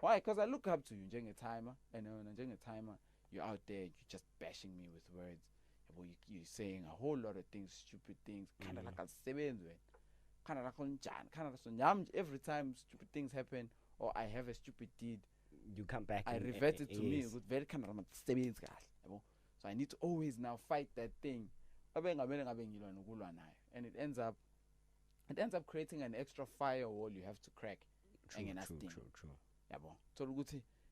Why? Because I look up to you njenge-timer, and njenge-timer you're out there, you're just bashing me with words. You're saying a whole lot of things, stupid things, kind of like alisebenzi wena, kind of like unjani, kind of so nyam. Every time stupid things happen or I have a stupid deed,
You come back.
I revert it to me with very kind of alisebenzi kahle yabo. So I need to always now fight that thing, and it ends up creating an extra firewall you have to crack.
True.
Yabo. So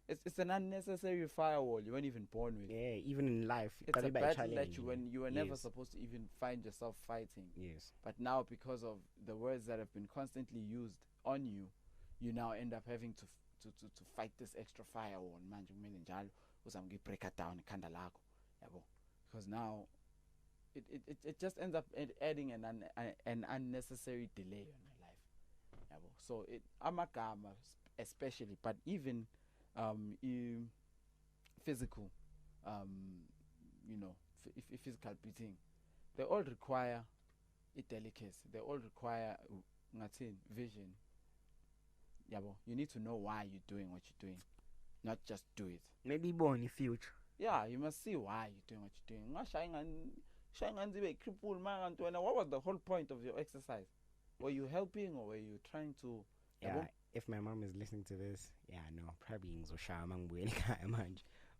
it's an unnecessary firewall you weren't even born with.
Yeah, even in life.
It's a battle that you were never
Yes.
supposed to even find yourself fighting.
Yes.
But now, because of the words that have been constantly used on you, you now end up having to fight this extra firewall. Manje kumele njalo uzama break it down ikhanda lakho. Yabo. Because now it just ends up adding an unnecessary delay on your life. Yabo. So amagama especially, but even physical, physical beating, they all require a delicacy. They all require vision. Yabo, you need to know why you're doing what you're doing, not just do it.
Maybe born in future.
Yeah, you must see why you're doing what you're doing. What was the whole point of your exercise? Were you helping or were you trying to?
Yeah, if my mom is listening to this, yeah, no, probably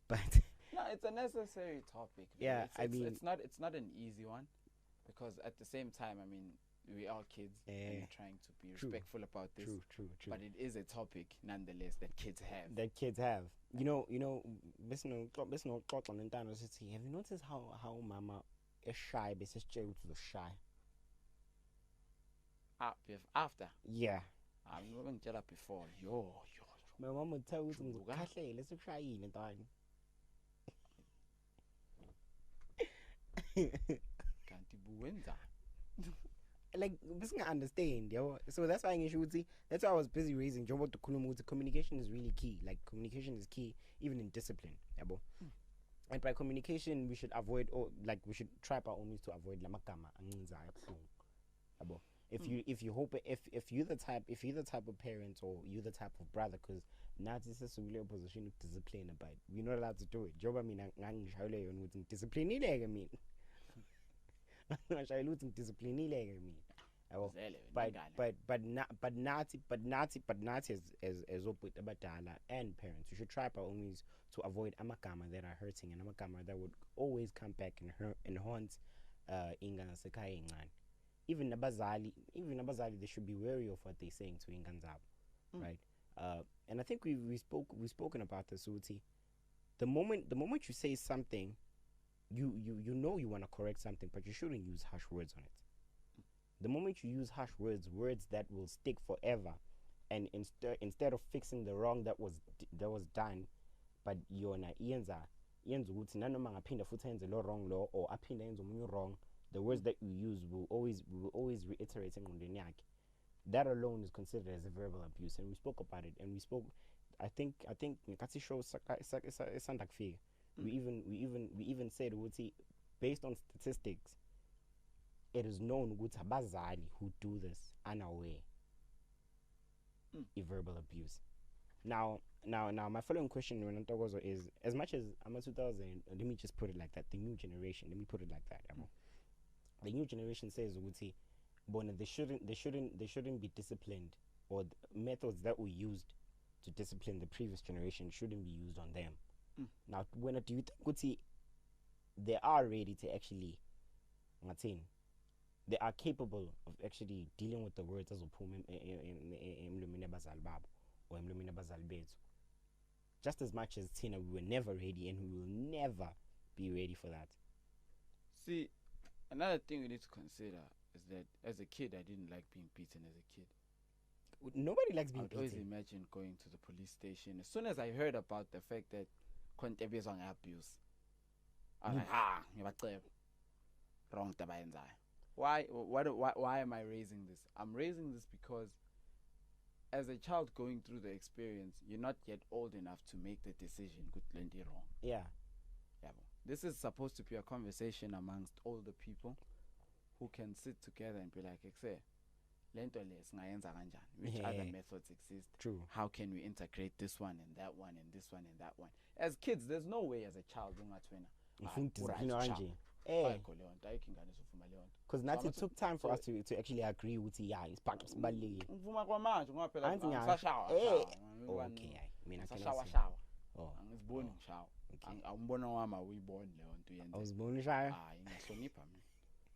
but
no, it's a necessary topic.
Yeah,
it's not an easy one, because at the same time, I mean, we are kids and we're trying to be respectful about this.
True.
But it is a topic nonetheless that kids have.
You know, listen, have you noticed how mama is shy, but she's shy?
After?
Yeah.
I'm not going to tell her before. Yo.
My mom would tell you, let's try it.
Kanti buwenza.
Like, this can understand, yo. So that's why that's why I was busy raising Jobo to Kulumuti. Communication is really key. Like, communication is key, even in discipline, yabo. And by communication, we should avoid, we should try our own ways to avoid lamakama anginza yabo. If you're the type of parent or you're the type of brother, because now this is a real position of discipline, but we're not allowed to do it. Job, I mean, discipline. Yabo.
Vele,
But
ningane.
Nazi as oput abadala and parents, you should try by all means to avoid amagama that are hurting and amagama that would always come back and haunt ingane sekhaya encane. Even abazali, they should be wary of what they're saying to ingane zabo, right? And I think we've spoken about this, Uti. The moment you say something, you know you want to correct something, but you shouldn't use harsh words on it. The moment you use harsh words that will stick forever, and instead of fixing the wrong that was done, but yona yenza ukuthi nanoma ngaphinda futhi enze lo wrong law or aphinda enze omunye wrong, the words that you use will always reiterate engqondweni yakhe. That alone is considered as a verbal abuse, and we spoke about it, and we spoke. I think ngakathi show esanda kufika. We even said ukuthi based on statistics, it is known ukuthi abazali who do this unaware verbal abuse. Now, my following question, Ntokozo, is as much as I'm a 2000. Let me just put it like that. The new generation. Let me put it like that. The new generation says ukuthi, bona they shouldn't be disciplined, or the methods that were used to discipline the previous generation shouldn't be used on them. Now, when do you think ukuthi they are ready to actually, they are capable of actually dealing with the words as emlomeni abazali babo or emlomeni abazali bethu, just as much as Tina, we were never ready and we will never be ready for that.
See, another thing we need to consider is that as a kid, I didn't like being beaten as a kid.
Nobody likes being
I would always
beaten.
imagine going to the police station. As soon as I heard about the fact that kontebizo abuse, I was like, wrong taba yenzayo. Why am I raising this? I'm raising this because as a child going through the experience, you're not yet old enough to make the decision good lendi wrong.
Yeah.
This is supposed to be a conversation amongst older people who can sit together and be like, which other methods exist?
True.
How can we integrate this one and that one and this one and that one? As kids, there's no way as a child
because now it took time for us to actually agree with it's part of Bali. I was born shy.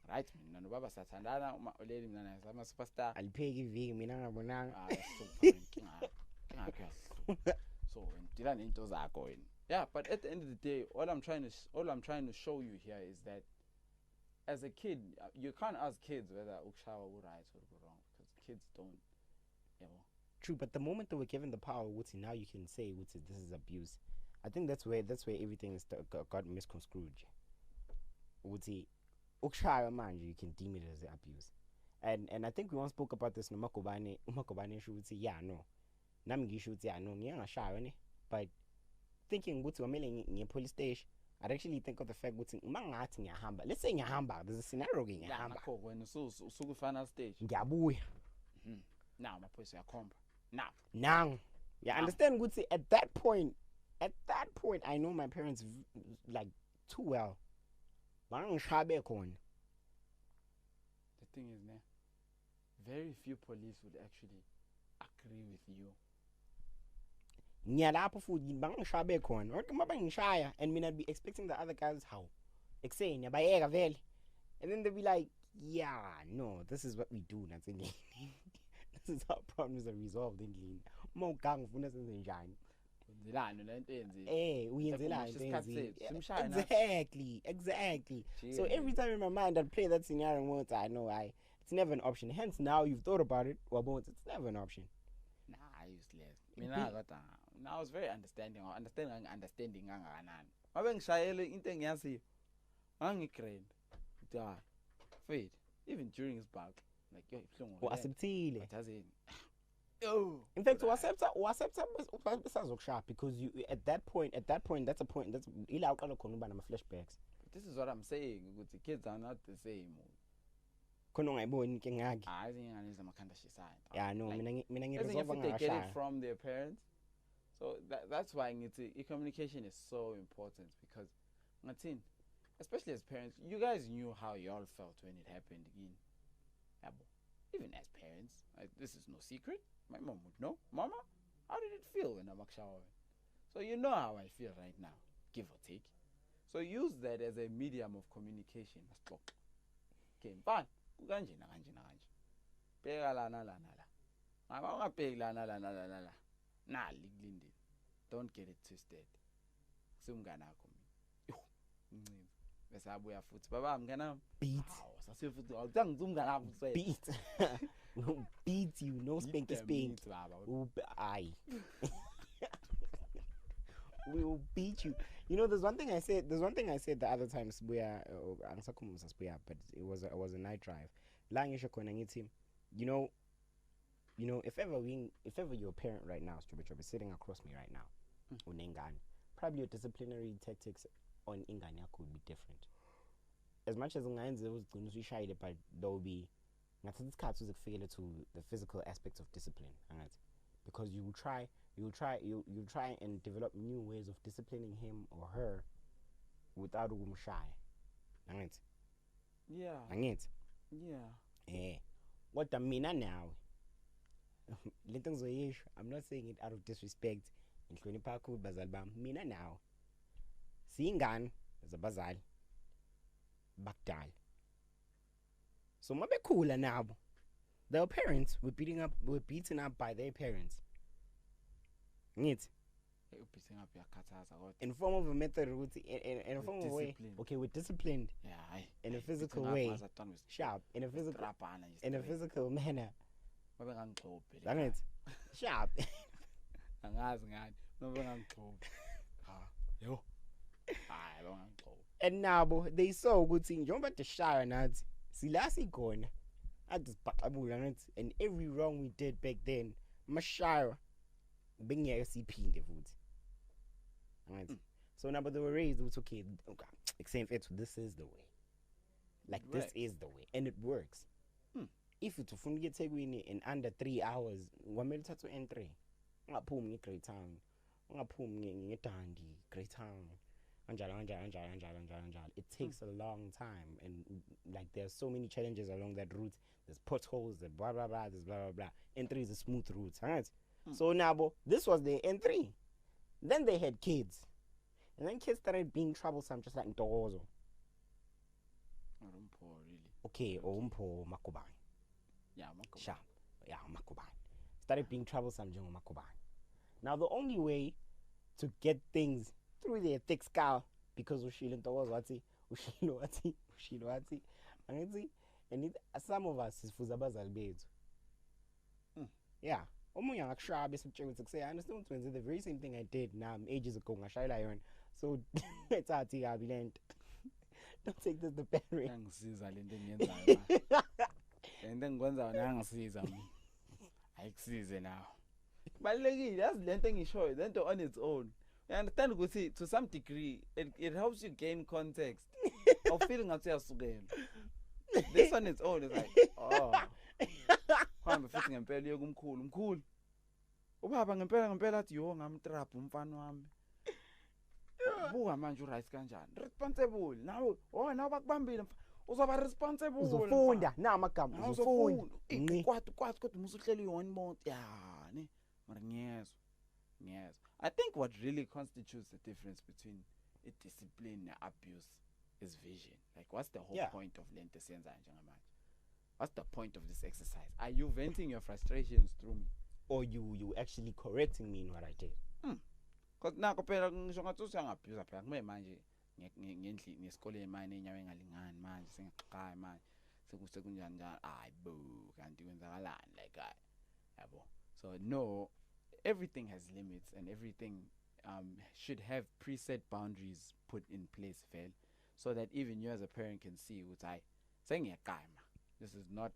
Right, mina baba sathandana uma oleli mina sama superstar
Alipheki viki mina ngabonanga.
So ndila nento zakho wena. Yeah, but at the end of the day, all I'm trying to show you here is that as a kid, you can't ask kids whether ukshawa will right or wrong, because kids don't,
True, but the moment they were given the power, now you can say this is abuse. I think that's where everything got misconstrued. Ukshaya manje, you can deem it as abuse. And I think we once spoke about this no Magubane should say no. Nami should say no, ngiyangashaya ne. But thinking ukuthi wamele ngiye police station, I'd actually think of the fact ukuthi mangathi ngiyahamba. Let's say ngiyahamba, there's a scenario ngiyahamba.
Nakho wena usuku final stage.
Ngiyabuya.
Now maphoyisa yakhomba.
Now. Yeah, understand ukuthi at that point I know my parents like too well. Bangishabe khona.
The thing is, very few police would actually agree with you.
Ngiyalapho futhi bangishabe khona. Or uma bangishaya and mina be expecting the other guys how. Ekuseni yabayeka vele. And then they'll be like, yeah, no, this is what we do natsendlini. This is how problems are resolved endlini. Uma ugang ufuna senze njani? Exactly. So every time in my mind I play that scenario once, I know it's never an option. Hence now you've thought about it, it's never an option.
I I was very understanding ngangakanani. Mabe ngishayele into engiyaziyo. Angigrade. Fade. Even during his back, like
Acceptile.
In
fact, because you at that point that's a point that's flashbacks.
This is what I'm saying. The kids are not the same.
Yeah, no,
they get it from their parents. So that's why communication is so important, because especially as parents, you guys knew how y'all felt when it happened again. even as parents, this is no secret. My mom would know. Mama, how did it feel when I'm showering? So you know how I feel right now, give or take. So use that as a medium of communication. Okay, fine. Kanje. Pega la na la. Mama pega la na. Nah, Liglindi. Don't get it twisted. Sumgana kumi. Bese abuya futhi. Baba mngana
Beat.
Sase futhi awuthanga umngana futhi.
Beat. No beat you, no spanky spank. Aye. We will beat you. You know, there's one thing I said the other times but it was a night drive. You know, if ever you're a parent right now, Strawberry sitting across me right now, Unengan, probably your disciplinary tactics on Inganya could be different. As much as Ungan's was going to be shy, but there will be not this card to the physical aspects of discipline, because you try and develop new ways of disciplining him or her without shy.
Yeah.
What I mean now, I'm not saying it out of disrespect. Including Paku Bazalbam, Mina now. Singan is a bazal. Bakdal. So maybe cooler now. Their parents were beaten up by their parents. Neat. In form of a method in a form of a way. Okay, we're disciplined.
Yeah.
In a physical way. Sharp. In a physical manner. Right. Sharp. And now they saw good thing. You want to share and add Silasi gone. I just and every wrong we did back then, Mashara being a CP in the food. Right. So now, but they were raised, it was okay. Except this is the way. Like this is the way, and it works. If you to get in under 3 hours, 1 minute to entry. Great town. Great town. It takes a long time, and like there's so many challenges along that route. There's potholes, there's blah blah blah, there's blah blah blah. N3 is a smooth route, right? So now, this was the N3. Then they had kids, and then kids started being troublesome, just like Ntokozo. Okay, Mpho Malevu.
Yeah,
Sharp. Yeah, Magubane. Started being troublesome, Magubane. Now the only way to get things through their thick skull, because Ushilo and some of us is Fuzabazal Bedu. Yeah. I understand the very same thing I did now ages ago. So it's our learned. Don't take this the parent.
And then goes on I see now. But that's the thing is short, then on its own. I understand you see to some degree it helps you gain context of feeling yourself again. This on its own is like, oh, I'm fitting and belly cool. Ubaba ngempela athi yo ngamtrap umfana wami. Buka manje uright kanjani? Responsible. Now bakubambile uzoba responsible.
Uzofunda na amagama uzofunda.
Kodwa umusuhleli one month. Yeah, ne. Mara ngiyezwa. I think what really constitutes the difference between a discipline and abuse is vision. Like, what's the whole point of lente senza njengamanje? What's the point of this exercise? Are you venting your frustrations through me?
Or you actually correcting me in what I did?
Because now phela ngisho ngathi usiyangabuse phela kumele manje ngendli ngesikole emane enyawe engalingani manje sengiqhaye manje sekunjani njalo bo kanti kwenzakalani like yabo. So no, everything has limits and everything should have preset boundaries put in place, fail, so that even you as a parent can see what I saying this is no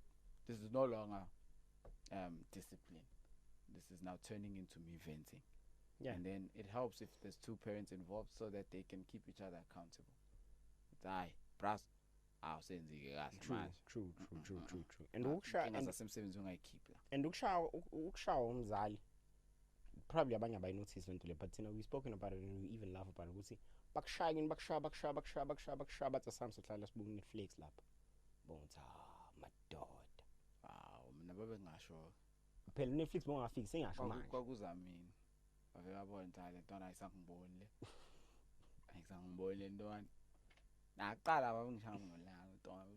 longer discipline. This is now turning into me venting. Yeah. And then it helps if there's two parents involved so that they can keep each other accountable. True. And
ukushawa umzali probably abanye abayinotice lento le, but we've spoken about it and we even laugh about it. We see bakushaya bathi sami sohlala sibuka Netflix lapha. Bonza madoda.
babengasho
phela Netflix bongafiki sengasho manje
kwakuzamini bave babona cha le ntwana ayisangiboni le ayisangiboni le ntwana naqala babengishaya ngolanga ntwana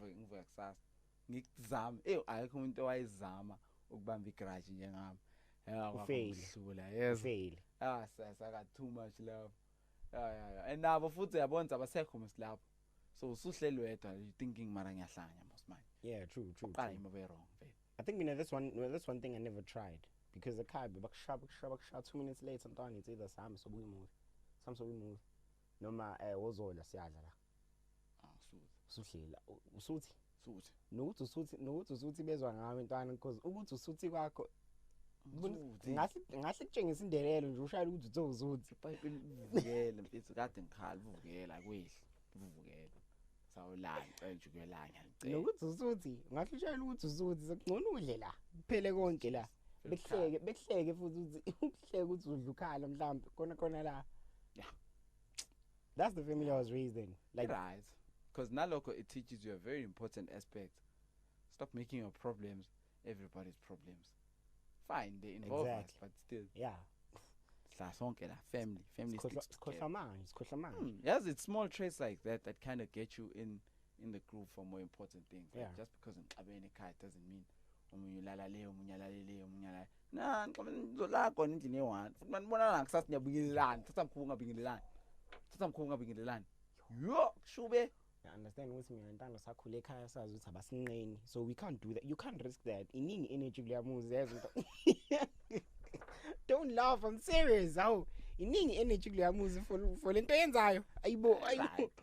ngivuka kusasa ngikuzama ayikho umuntu owayizama ukubamba igarage njengami
ufail
yes
fail
saka too much love and nabo futhi yabona abasekho msilapho so usuhleli wedwa you thinking mara ngiyahlanya manje
yeah true
qala imabe wrong vele
I think mina this one thing I never tried because the car bakushaba 2 minutes later ntwana it's either some so we move noma wozola siyadla la suhlela usuthi nokuthi usuthi bezwa ngawe ntwana because ukuthi usuthi kwakho ngahle kutshengisa indelelo nje ushaya ukuthi uzozuthi
ivukele mfethu kade ngikhala uvukela kwehle uvukela sawulanga ejukelayo
nokuthi usuthi ngahle ushayela ukuthi usuthi sekungcono udle la kuphele konke la behleke futhi ukuhleka ukuthi udlukhala mhlawumbe khona la
yeah
that's the family I was raised in like
right because naloko it teaches you a very important aspect. Stop making your problems everybody's problems. Fine, they involve us, but still.
Yeah.
Family. Yes, it's small traits like that that kind of get you in the groove for more important things.
Yeah.
Like just because in a car it doesn't mean nah, ngizolakho endlini eyi-1 futhi manibona la kusasa niyabingelelana thatha mkhulu ngabingelelana yo shube.
I understand ukuthi mina ntando sakhule ekhaya sazi ukuthi abasinqeni so we can't do that, you can't risk that iningi energy kuleya muzi yazi don't laugh, I'm serious. How iningi energy kuleya muzi for lento yenzayo ayibo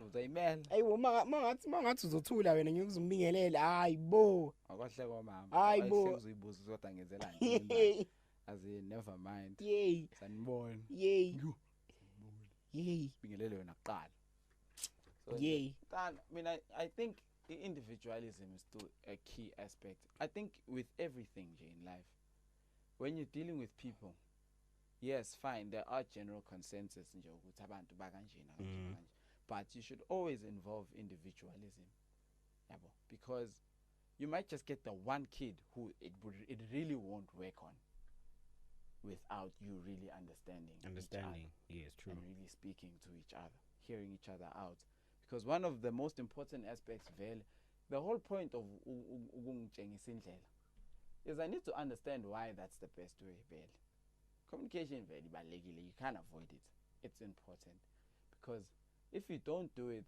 uzayimela
ayibo mangathi uzothula wena ngikuzumbingelele ayibo
akwahleka mama
ayibo
uzoyibuza kodwa ngenzelani as in never mind
yey
sanibona
yey bingelele
wena kuqala.
Yay.
I think individualism is still a key aspect. I think with everything in life, when you're dealing with people, yes, fine, there are general consensus, but you should always involve individualism. Because you might just get the one kid who it really won't work on without you really understanding each other.
Yes, true.
And really speaking to each other, hearing each other out. Because one of the most important aspects, the whole point of is I need to understand why that's the best way. Communication, you can't avoid it. It's important. Because if you don't do it,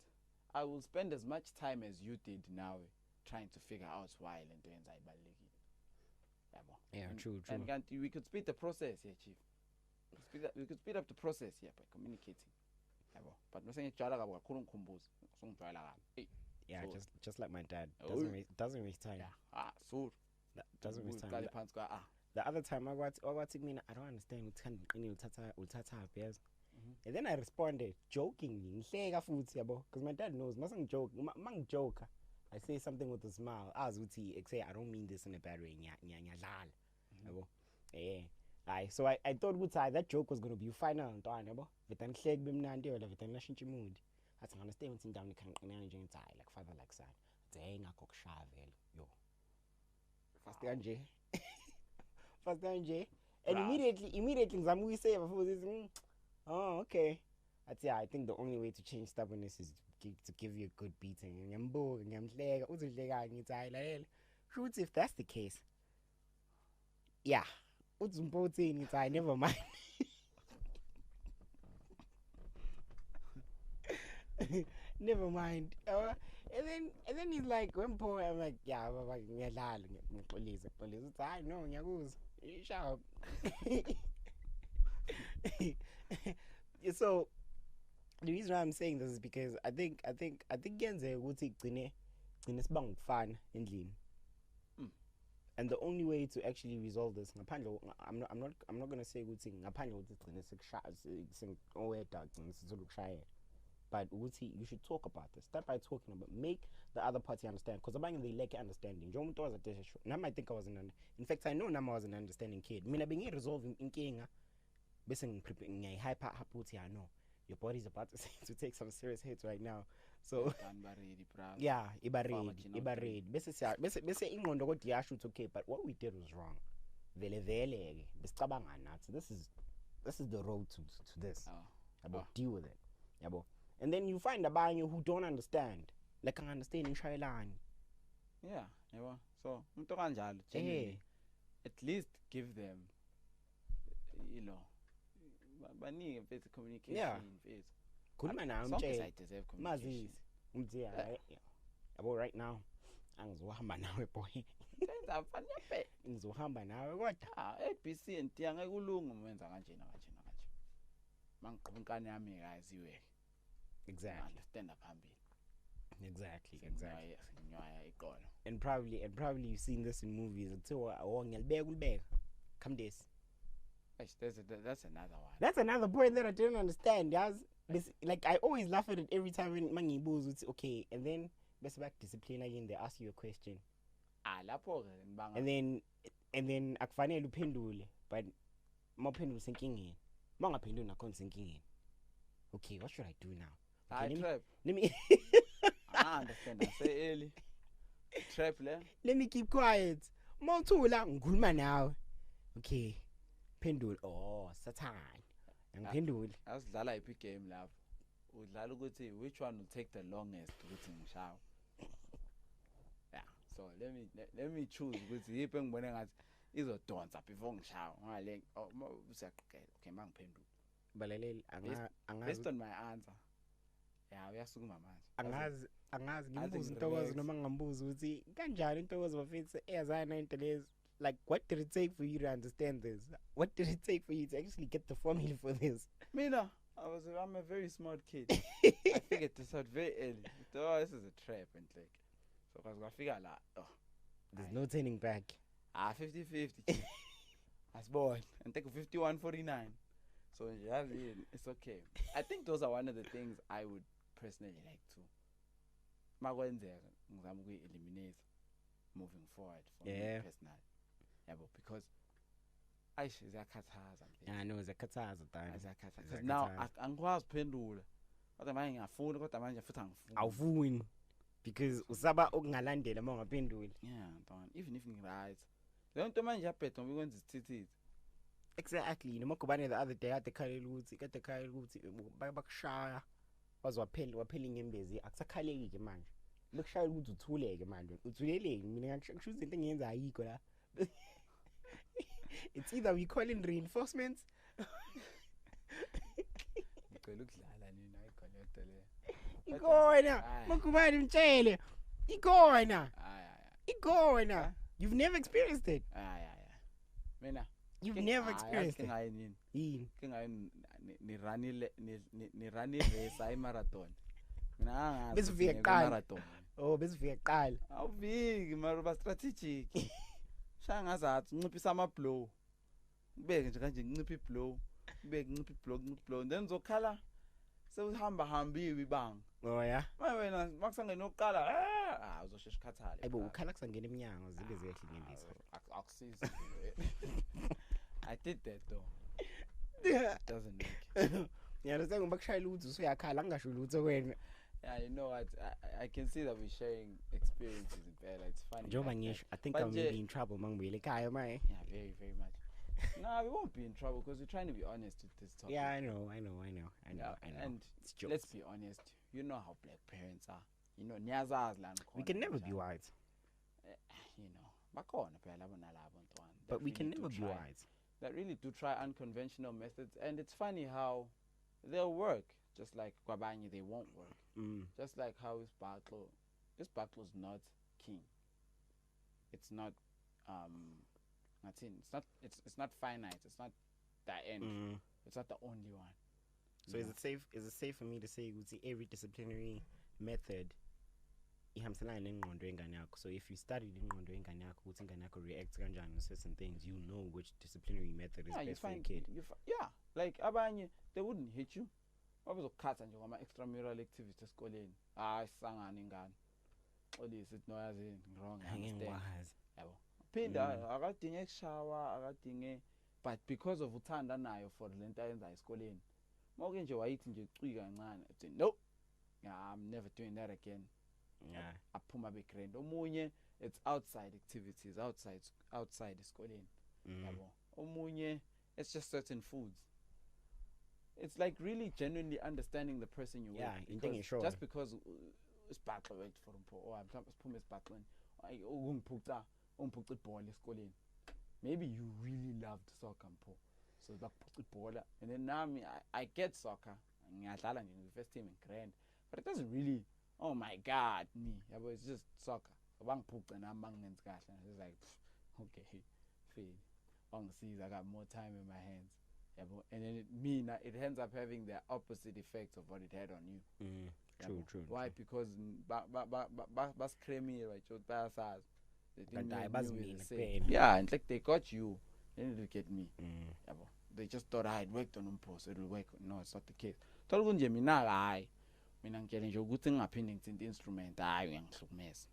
I will spend as much time as you did now trying to figure out why.
Yeah, true.
And we could speed the process here, Chief. We could speed up the process here by communicating. But
yeah, just like my dad doesn't waste time. Doesn't waste time. The other time I don't understand and then I responded jokingly because my dad knows mustn't joke joke. I say something with a smile say I don't mean this in a bad way. So I thought that joke was going to be final but then mood. I understand what's in down like father like son. Yo. First day. And immediately Zamu say oh okay. I think the only way to change stubbornness is to give you a good beating. Shoot, if that's the case. Yeah. Never mind. Never mind. And then he's like, Mpho, I'm like, yeah, police. I know, shut up. So the reason why I'm saying this is because I think Genze would take bang fun endlini. And the only way to actually resolve this, I'm not gonna say good thing. But you should talk about this. Start by talking about, make the other party understand. Because they lack understanding. Now I think I was in fact I know I was an understanding kid. I being resolving in Kenya. Basing hyper I know your body's about to take some serious hits right now. So
Ready,
yeah, iba
Farmer
ready,
Gino
iba
three.
ready. Bese ingqondo kodwa iyasho ukuthi okay, but what we did was wrong. Vele ke besicabanga nathi. This is the road to this. Yabo, deal with it. Yabo. And then you find abanye who don't understand. Like I understand inshayelani.
Yeah, yabo. So umuntu kanjalo genuinely, at least give them, you know, baningi mfethu communication mfethu.
Khuluma nawe
Sonke
mtshele.
siyadeserve communication.
Mazisi. Umdziya. Yabo, right now angizohamba nawe boy.
Senza mfana yape.
Ngizohamba nawe kodwa.
ABC and ngeke kulunga umenza kanjena. Mangiqhubha inkani yami ngaziwe.
Exactly.
Understand phambili.
Exactly.
Nginyaya iqolo.
And probably you've seen this in movies. Kuthiwa ngiyalibeka ulibeka. Come this.
That's another one.
That's another point that I didn't understand. Like I always laugh at it every time when mangibuza ukuthi okay, and then bese back discipline again, they ask you a question.
Lapho ke ngibanga.
And then akufanele uphendule, but mawuphendula senkingeni. Mangaphenduli nakhona senkingeni. Okay, what should I do now? Okay,
Trap.
Let me
I understand. I say early. Trap le.
Let me keep quiet. Mawuthula ngikhuluma nawe. Okay. Phendula. Oh, Satan. Ngiphendule.
Asidlala iphi game lapho. Udlala ukuthi which one will take the longest ukuthi ngishawe. Yeah. So let me choose ukuthi yiphi engibone ngathi izodonsa before ngishawe. Ngale usiyaqhela. Okay, mangiphendula.
Balaleli
Based on my answer. Yeah, uyasukuma manje.
Angazi ngimbuza Ntokozo noma ngambuza ukuthi kanjani Ntokozo bafethu eyazana into lezi. Like, what did it take for you to understand this? What did it take for you to actually get the formula for this?
Mina, I'm a very smart kid. I figured this out very early. This is a trap and like, so I was figure like,
there's no turning back.
50-50. As born and take 51-49. So yeah, it's okay. I think those are one of the things I would personally like to. Makwenzeka ngizama ukuyi-eliminate moving forward for me personally. Yeah, but because ziyakhathaza mfethu.
I know ziyakhathaza dani.
Because now angikwazi uphendula. Kodwa manje ngiyafuna kodwa manje futhi angifuni.
Awufuni because usaba ukungalandela mawungaphenduli.
Yeah, even if ngiright. Le nto manje yaphetha ngoba ikwenza isithithithi.
Exactly. Noma Magubane the other day kade khalela ukuthi bakushaya waphela inyembezi akusakhaleki ke manje. Bekushaya ukuthi uthuleke manje. Uthuleleki mina ngisho izinto engiyenza ayikho la. It's either we call in reinforcements.
Ngicela ukudlala nina ikhonyoto le.
Ikona. Magubane mtshele. Ikona. Ikona. You've never experienced it.
Mina.
You've never experienced it.
Ni run race marathon. Mina
besifika
marathon.
Oh, besifika qala.
Awuviki mara ba strategic. Shaya ngazathi unciphisa ama blow. Ubeke nje kanje uncipha iblow. Ubeke uncipha iblow. Then uzokhala sewuhamba hambiwe ibanga.
Oh yeah.
Wena makusangena oqala uzoshesha ukhathale.
Ayibo ukhala kusangena eminyango zibe ziyehle inyembezi.
Akusiza. I did that though. Doesn't make.
Yeah, that's ngoba kushayela ukuthi usuyakhala angasho lutho wena.
Yeah, you know what? I can see that we're sharing experiences in Bella. It's funny.
Njoba ngisho, I think I'm maybe in trouble mangibuyele ekhaya man.
Yeah, very, very much. No, we won't be in trouble because we're trying to be honest with this topic.
Yeah, I know.
And let's be honest. You know how black parents are. You know,
we can never be white.
You know,
but we can never be white.
That really do try unconventional methods, and it's funny how they'll work. Just like Kwabanye, they won't work. Just like how this battle is not king. It's not it's not finite. It's not the end. It's not the only one.
So is it safe for me to say every disciplinary method ihambisana nengqondo yengane yakho? So if you studied ingqondo yengane yakho ukuthi ingane yakho reacts kanjani to certain things, you know which disciplinary method is best for your kid.
Like abanye, they wouldn't hit you. Babezokukhatha nje ngama extramural activities esikoleni. Sisangana ingane. Xolisa ithi noyazi wrong.
Angikwazi.
Yabo. Phinda akadinge kushawa, akadinge, but because of uthanda nayo for lento ayenza esikoleni. Mawuke nje wayithi nje ucwika kancane uthi no. I'm never doing that again.
Yeah.
Aphuma begrand. Omunye, it's outside activities, outside esikoleni. Yabo. Omunye, it's just certain foods. It's like really genuinely understanding the person you
Yeah,
with.
into sure.
Just because isibhaxa wethu for Mpho, or mhlawumbe siphume esibhaxeni, ungiphuca ibhola esikoleni. Maybe you really loved soccer, Mpho. So bakuphuca ibhola, and then nami I get soccer. Ngiyadlala nje first team in grand, but it doesn't really, oh my god, me. Yabo, it's just soccer. So bangiphuca nami bangenzi kahle. It's like, okay, fail. I got more time in my hands. And then it ends up having the opposite effect of what it had on you.
True.
Why? Because bas creamy right? Yeah, and like they got you, they didn't look at me. They just thought I had worked on Mpho, so it'll work. No, it's not the case. Tolgu nje mina hayi. Mina ngitshela nje ukuthi ngingaphinde ngithinta instrument hayi uyangihlukumeza.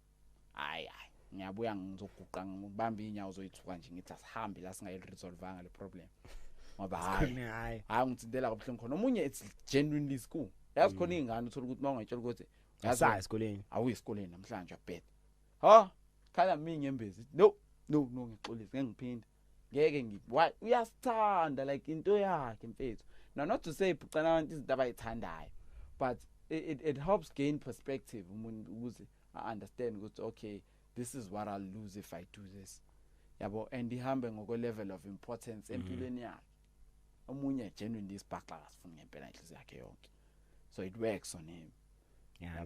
Hayi. Ngiyabuya ngizoguqa ngibamba inyawo zoyithuka nje ngithi asihambe la singayiresolvanga le problem. Ngoba hayi ngitsindela kabuhlungu khona. Omunye it's genuinely school. Yazi khona ingane uthola ukuthi mawungayitshela ukuthi
yazi esikoleni.
Awuyi esikoleni namhlanje abhede. Ha? Khala mina ngembezi. No, ngixolisa ngiphinde. Ngeke why uyasithanda like into yakhe mfethu. Now not to say pucana abantu izinto abayithandayo, but it helps gain perspective umuntu I understand ukuthi okay, this is what I'll lose if I do this. Yabo, and ihambe ngoko level of importance empilweni yakhe. Omunye genuinely isibhaxa asifuni ngempela inhliziyo yakhe yonke. So it works on him.
Yeah,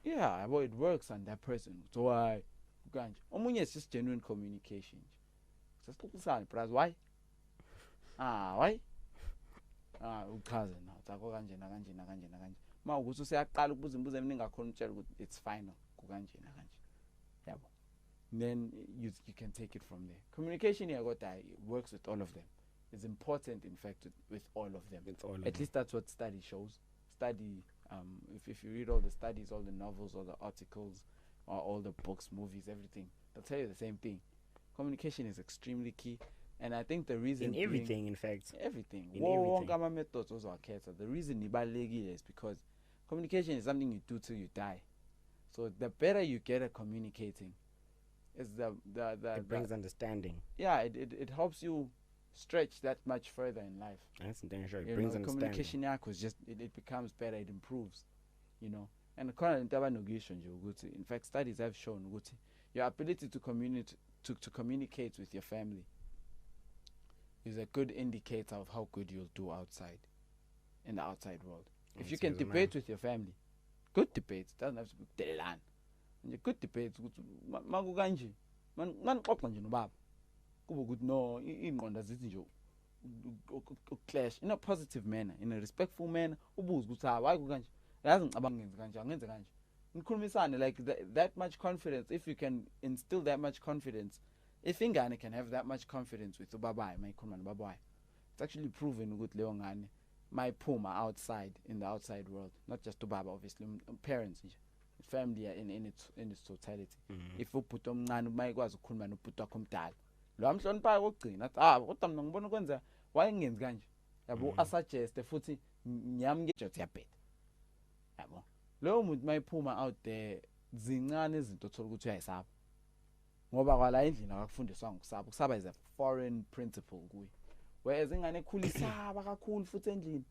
yeah, it works on that person. So why? Omunye is just genuine communication. Just look at price. Why? Why? Ukhaze na. Tsako kanje na. Ma ukuthi useyaqala ukubuza imibuzo eminingi kakhulu umtshela ukuthi it's final kanje na. Yabo. Then you can take it from there. Communication here works with all of them. It's important, in fact, with all of them. At least that's what study shows. If you read all the studies, all the novels, all the articles, or all the books, movies, everything, they'll tell you the same thing. Communication is extremely key, and I think the reason
in everything, in fact,
everything.
In everything.
Methods also the reason ibalulekile is because communication is something you do till you die. So the better you get at communicating, is
it brings understanding.
Yeah, it helps you stretch that much further in life.
That's sure. It brings understanding.
Communication is just it becomes better, it improves, And in fact, studies have shown your ability to communicate with your family is a good indicator of how good you'll do outside, in the outside world. If you can debate with your family, good debates, doesn't have to be delan. Good debates, no, clash in a positive manner, in a respectful manner. Like that much confidence. If you can instill that much confidence, if ingane can have that much confidence with ubabai, it's actually proven good leongane. My puma outside in the outside world, not just to baba, obviously parents, family in its totality. If you put my was ukhuluma noputa komdala. Lo amhlonipha kokugcina kodwa mina ngibona ukwenza wayengenzi kanje. Yabo asuggest futhi ngiyamngeja yabheda. Yabo. Lo muntu mayiphuma out there zincane izinto othola ukuthi uyayisaba. Ngoba kwala endlini akufundiswa ngokusaba. Ukusaba is a foreign principle kuye. Whereas ingane ekhulisaba kakhulu futhi endlini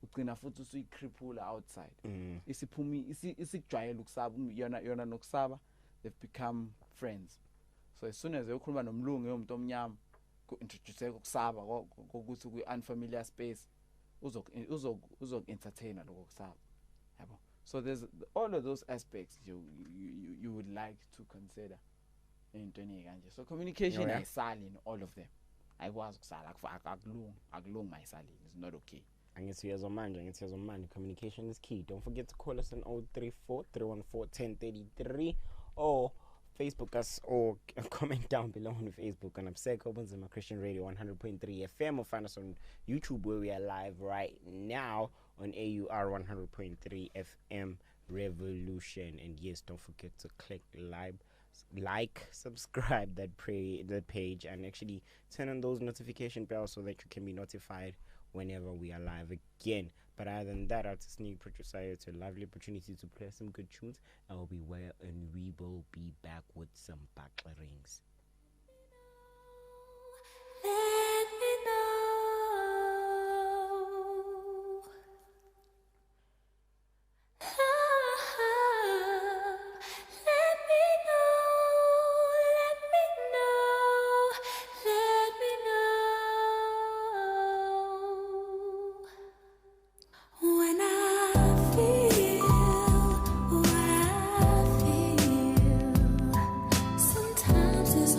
ugcina futhi usuyikriphula outside. Isiphumi isikujwayela ukusaba yona nokusaba, they've become friends. So as soon as ukhuluma nomlungu yomuntu omnyama ku-introduce ukusaba kokuthi ku-unfamiliar space uzok entertainer lokho kusaba. Yabo. So there's all of those aspects you would like to consider entweni kanje. So communication ayisali in all of them. Ayikwazi ukusala akulungi mayisali. It's not okay.
Angithi communication is key. Don't forget to call us on 034 314 1033 or Facebook us or comment down below on Facebook on Abseko Bunzima Christian Radio 100.3 FM, or find us on YouTube where we are live right now on AUR 100.3 FM Revolution. And yes, don't forget to click like, subscribe that page, and actually turn on those notification bells so that you can be notified whenever we are live again. But other than that, I'll just sneak producer to a lovely opportunity to play some good tunes. And we will be back with some buckler rings.
Let me know. Let me know. When I feel what I feel, sometimes it's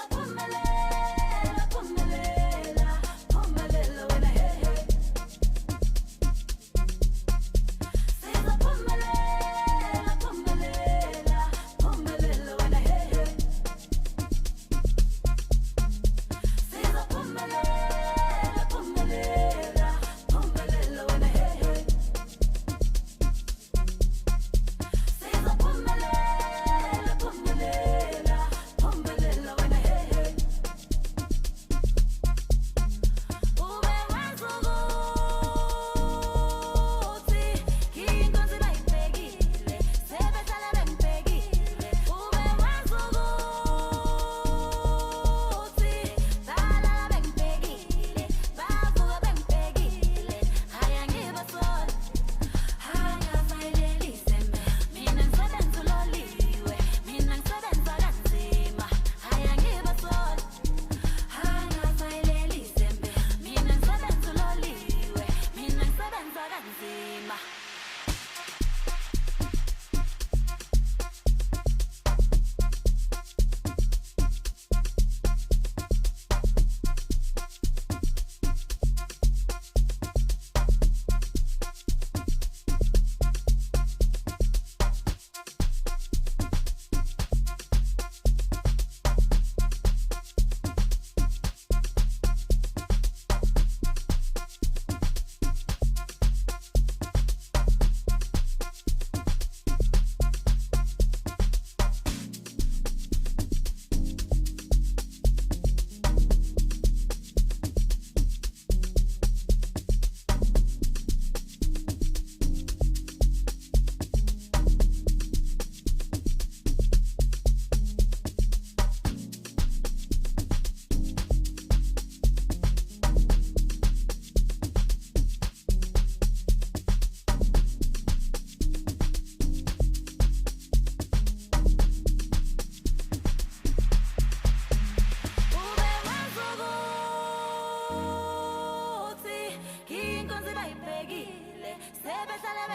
Pumele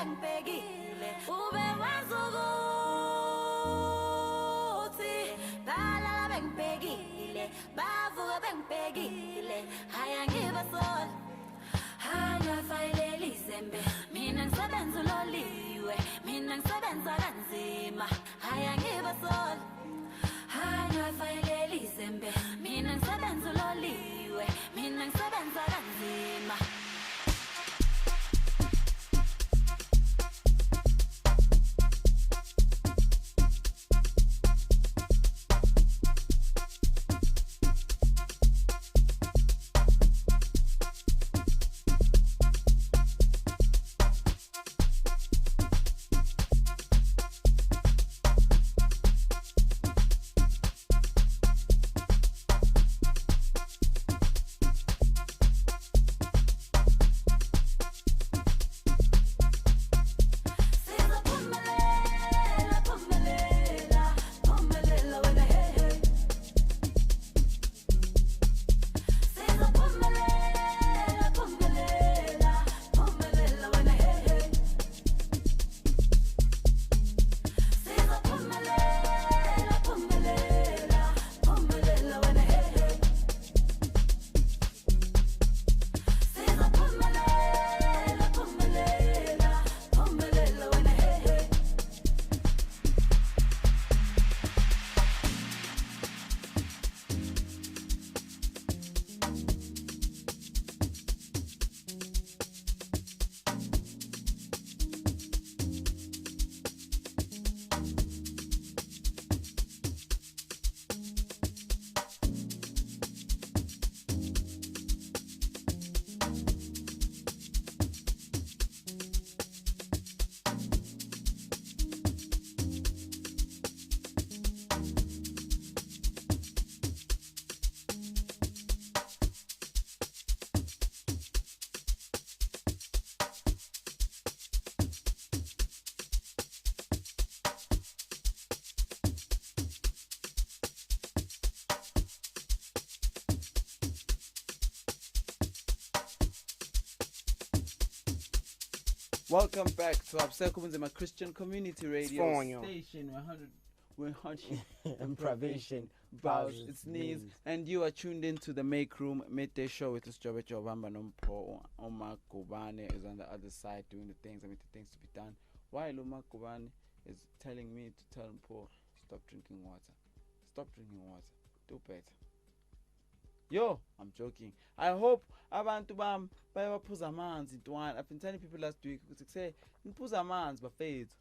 bengibhekile ube wazukuthi balala bengibhekile bavuka bengibhekile haya ngibasola hanya fayileli izembe mina ngisebenza uloliwe mina ngisebenza kanzima haya ngibasola hanya fayileli izembe mina ngisebenza uloliwe mina ngisebenza kanzima.
Welcome back to Absekubunzima Christian Community Radio
Sfonyo.
Station 100 improvisation bows its knees, and you are tuned into the Make Room Midday Show with this Jobe Jobamba Mpho Magubane is on the other side doing the things to be done, while Magubane is telling me to tell Mpho stop drinking water, do better. Yo, I'm joking. I hope abantu bam bayaphuza amanzi ntwana. I've been telling people last week ukuthi say niphuza amanzi bafethu.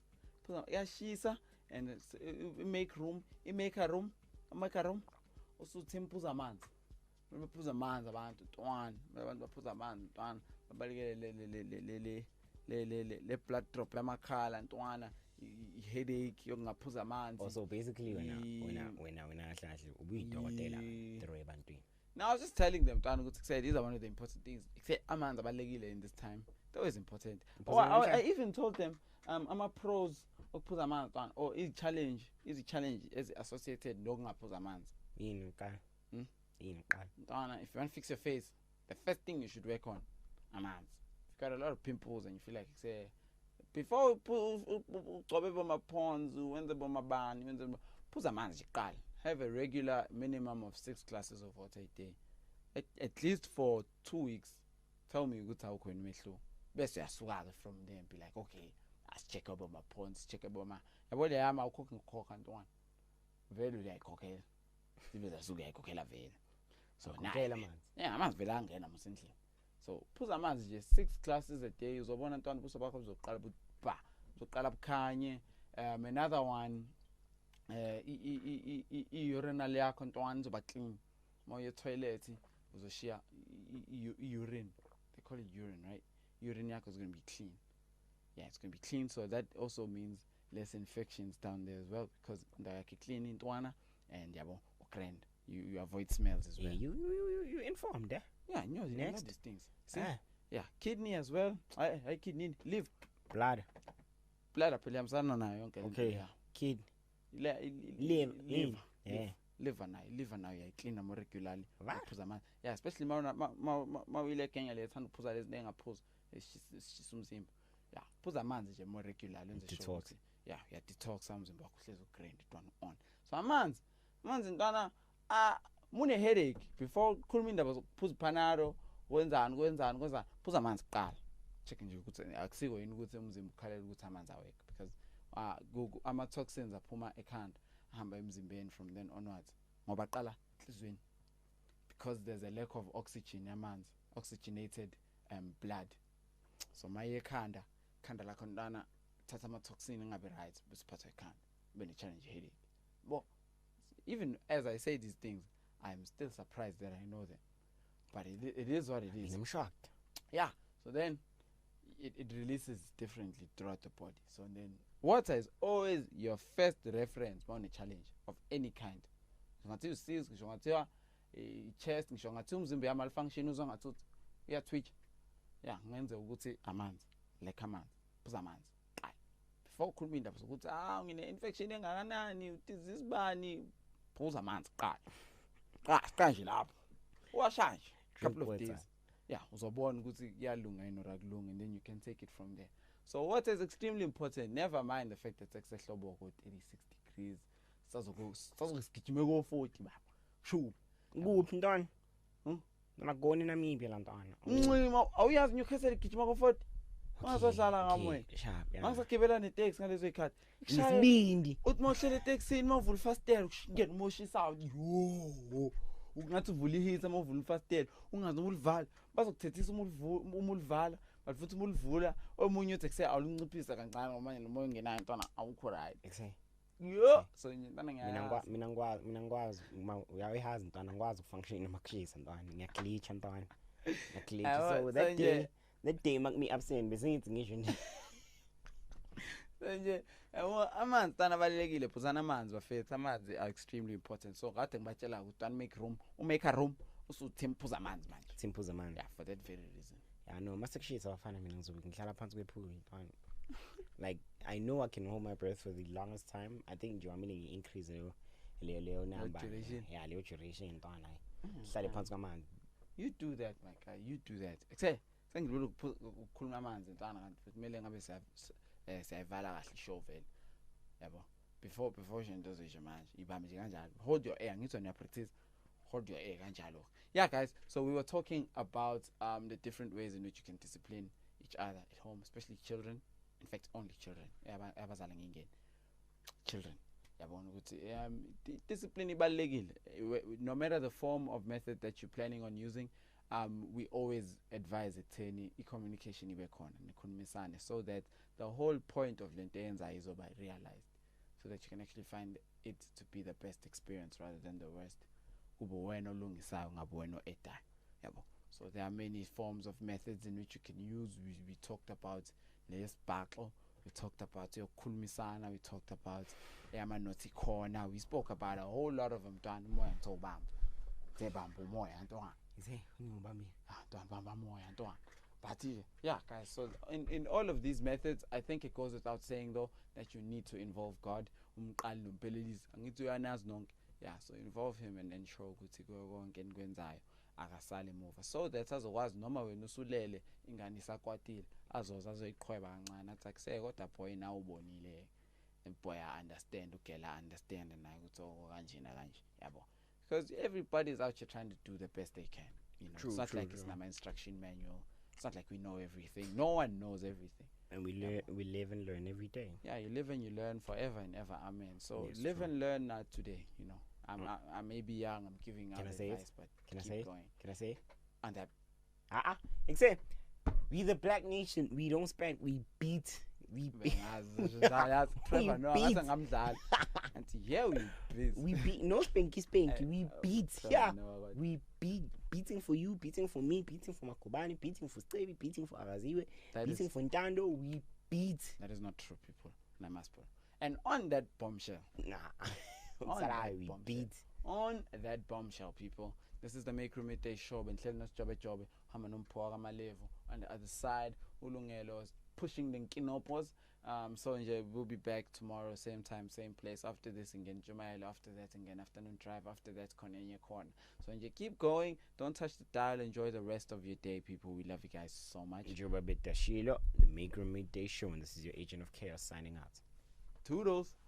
Phuza yashisa and make a room. Usuthi niphuza amanzi. Baphuza amanzi abantu ntwana. Abantu baphuza amanzi ntwana. Babalekele le blood drop yamakhala ntwana. Headache yokungaphuza amanzi.
Also basically wena hlahle ubuyidokotela through ebantwini.
Now I was just telling them, these are one of the important things. Amanzi abalekile in this time. That was important. I even told them, I'm a pros of put amanzi or is challenge as associated nokungaphuza amanzi. If you want to fix your face, the first thing you should work on amanzi. If you've got a lot of pimples and you feel like before put my pawns, when the bomber ban, when the put amanzi qala. Have a regular minimum of 6 glasses of water a day. At least for 2 weeks. Tell me good how can you best swag from there and be like, okay, let's check about my ponds, check about my what I am I'll cook and cook and one. Very like okay. So now yeah, I'm belong and I'm simply. So put a man's just 6 glasses a day, so one and one put another one. Urinal yakho ntwana zoba clean more your toilet uzoshiya urine, they call it urine, right? Urine yakho is going to be clean. Yeah, it's going to be clean, so that also means less infections down there as well, because ndayakhe clean ntwana and yabo grand you avoid smells as well.
Yeah, you informed, eh?
Yeah, you know these things. See? Yeah, kidney as well. I kidney, liver,
blood
appelia msana nayo yonke.
Okay, yeah. Kid
liver. Yeah. Liver now yeah, clean more regularly. Yeah, especially ma wile Kenya le thanda uphuza lezi nengaphuza. It's just umzimba. yeah phuza amanzi nje more regular lenze
Detox.
sure ukuthi yeah detox umzimba wakho uhlezi ugrand ntwana on. So amanzi ntwana mune headache before ukhuluma indaba zokuphuza Panado kwenzani phuza amanzi kuqala. Check nje ukuthi akusiko yini ukuthi umzimba ukhalela ukuthi amanzi awekho, because ama toxins aphuma ekhanda ahamba emzimbeni from then onwards ngoba qala enhlizweni, because there's a lack of oxygen yamanzi, oxygenated blood. So maye ekhanda lakho ntwana thatha ama toxin engabe right bese phatha ekhanda bene challenge headache. But even as I say these things, I'm still surprised that I know them, but it is what it is.
I'm shocked.
Yeah, so then it releases differently throughout the body. So then water is always your first reference on a challenge of any kind. Ngathi usizwe ngisho ngathiwa chest, ngisho ngathi umzimba ya malfunction uzwa ngathi uya twitch. Yeah, ngenze ukuthi amanzi, like amanzi, phuza amanzi. Before ukhuluma indaba sokuthi ngine infection engakanani, disease bani, phuza amanzi qala. Qanje lapho. Washa nje couple of days. Yeah, uzobona ukuthi kuyalunga yini or akulunga, and then you can take it from there. So water is extremely important. Never mind the fact that sekusehlobo ko 36 degrees. Sazokusigijima ko 40 baba. Shu.
Kuphi ntwana? Ngakoni Namibia la ntwana.
Ncima awuyazi Newcastle igijima ko 40. Ungazohlala ngamwe. Mangisagibela neteksi ngalezo ikhathi.
Isibindi.
Uthi mawuhlele eteksini mawuvula ifastela ukungena umoshisa yo. Ungathi uvula ihitha mawuvula ifastela ungaze ulivala bazokuthethisa umulivala, but futhi umulivula omunye uthi kuse awulinciphisa kancane ngoba nomoya ungenayo ntwana awukho right.
Exactly.
Yo, so ntwana ngiyazi.
Mina ngikwazi uyayihazi ntwana ngikwazi ukufunction emakhishisa ntwana ngiyaglitcha ntwana. Ngiyaglitcha, so that day make me absent bese ngithi ngisho nje.
Nje amanzi ntwana abalekile, phuzana amanzi bafethu, amanzi are extremely important. So kade ngibatshela ukuthi ntwana make a room usuthi mphuza amanzi manje.
Simphuza amanzi.
Yeah, for that very reason.
Yeah, no, masekushisa abafana mina ngizobe ngihlala phansi kwepool ntwana. Like I know I can hold my breath for the longest time. I think nje wami increase leyo number. Yeah, leyo duration ntwana. Hlale phansi kwamanzi.
You do that my guy, you do that. Sengilula ukukhuluma amanzi ntwana kanti futhi kumele ngabe siyayivala kahle show vele. Yabo. Before into zisho manje ibambe nje kanjalo. Hold your air, ngizwa niya practice. Hold your air kanjalo. Yeah guys, so we were talking about the different ways in which you can discipline each other at home, especially children. In fact, only children. Abazala ngingene. Children. Yabona ukuthi discipline ibalekile. No matter the form of method that you're planning on using, we always advise ekutheni i-communication ibe khona nikhulumisane, so that the whole point of lento yenza izoba realized, so that you can actually find it to be the best experience rather than the worst. Kube wena olungisayo ngabe wena oedayo. Yabo. So there are many forms of methods in which you can use. We talked about lesibhaxo, we talked about yokukhulumisana, we talked about amanothi corner, we spoke about a whole lot of them. Ntwana umoya ntobamba. Tebamba umoya ntwana. But yeah guys, so in all of these methods, I think it goes without saying though that you need to involve God. Yeah, so involve him and ensure ukuthi konke enikwenzayo akasali emuva, so that azokwazi noma wena usulele ingane isakwatile azoyiqhweba kancane athi akuseke kodwa boy na ubonile boy I understand ugela understand naye ukuthi kanje na kanje yabo, because everybody is out here trying to do the best they can, you know. It's not like it's not my instruction manual. It's not like we know everything. No one knows everything. And we live and learn every day. Yeah, you live and you learn forever and ever. Amen. So yes, live and learn today, you know. I may be young, I'm giving out advice, but keep going.
Can I say?
And that
except we the black nation, we don't spend, we beat. We beat. We beat. No spanky. We beat. Yeah. We beating for you, beating for me, beating for Magubane, beating for Stevi, beating for Araziwe, beating for Ntando. We beat.
That is not true, people. And on that bombshell.
We beat.
On that bombshell, people. This is the Make Room Midday Show. Mpho Malevu. On the other side, Lungelo pushing the kinopos. So we'll be back tomorrow, same time, same place. After this, again, Jumail. After that, again, afternoon drive. After that, Konenya Corn. So keep going. Don't touch the dial. Enjoy the rest of your day, people. We love you guys so much.
Joba Betashilo, the Make Room Midday Show, and this is your Agent of Chaos signing out.
Toodles.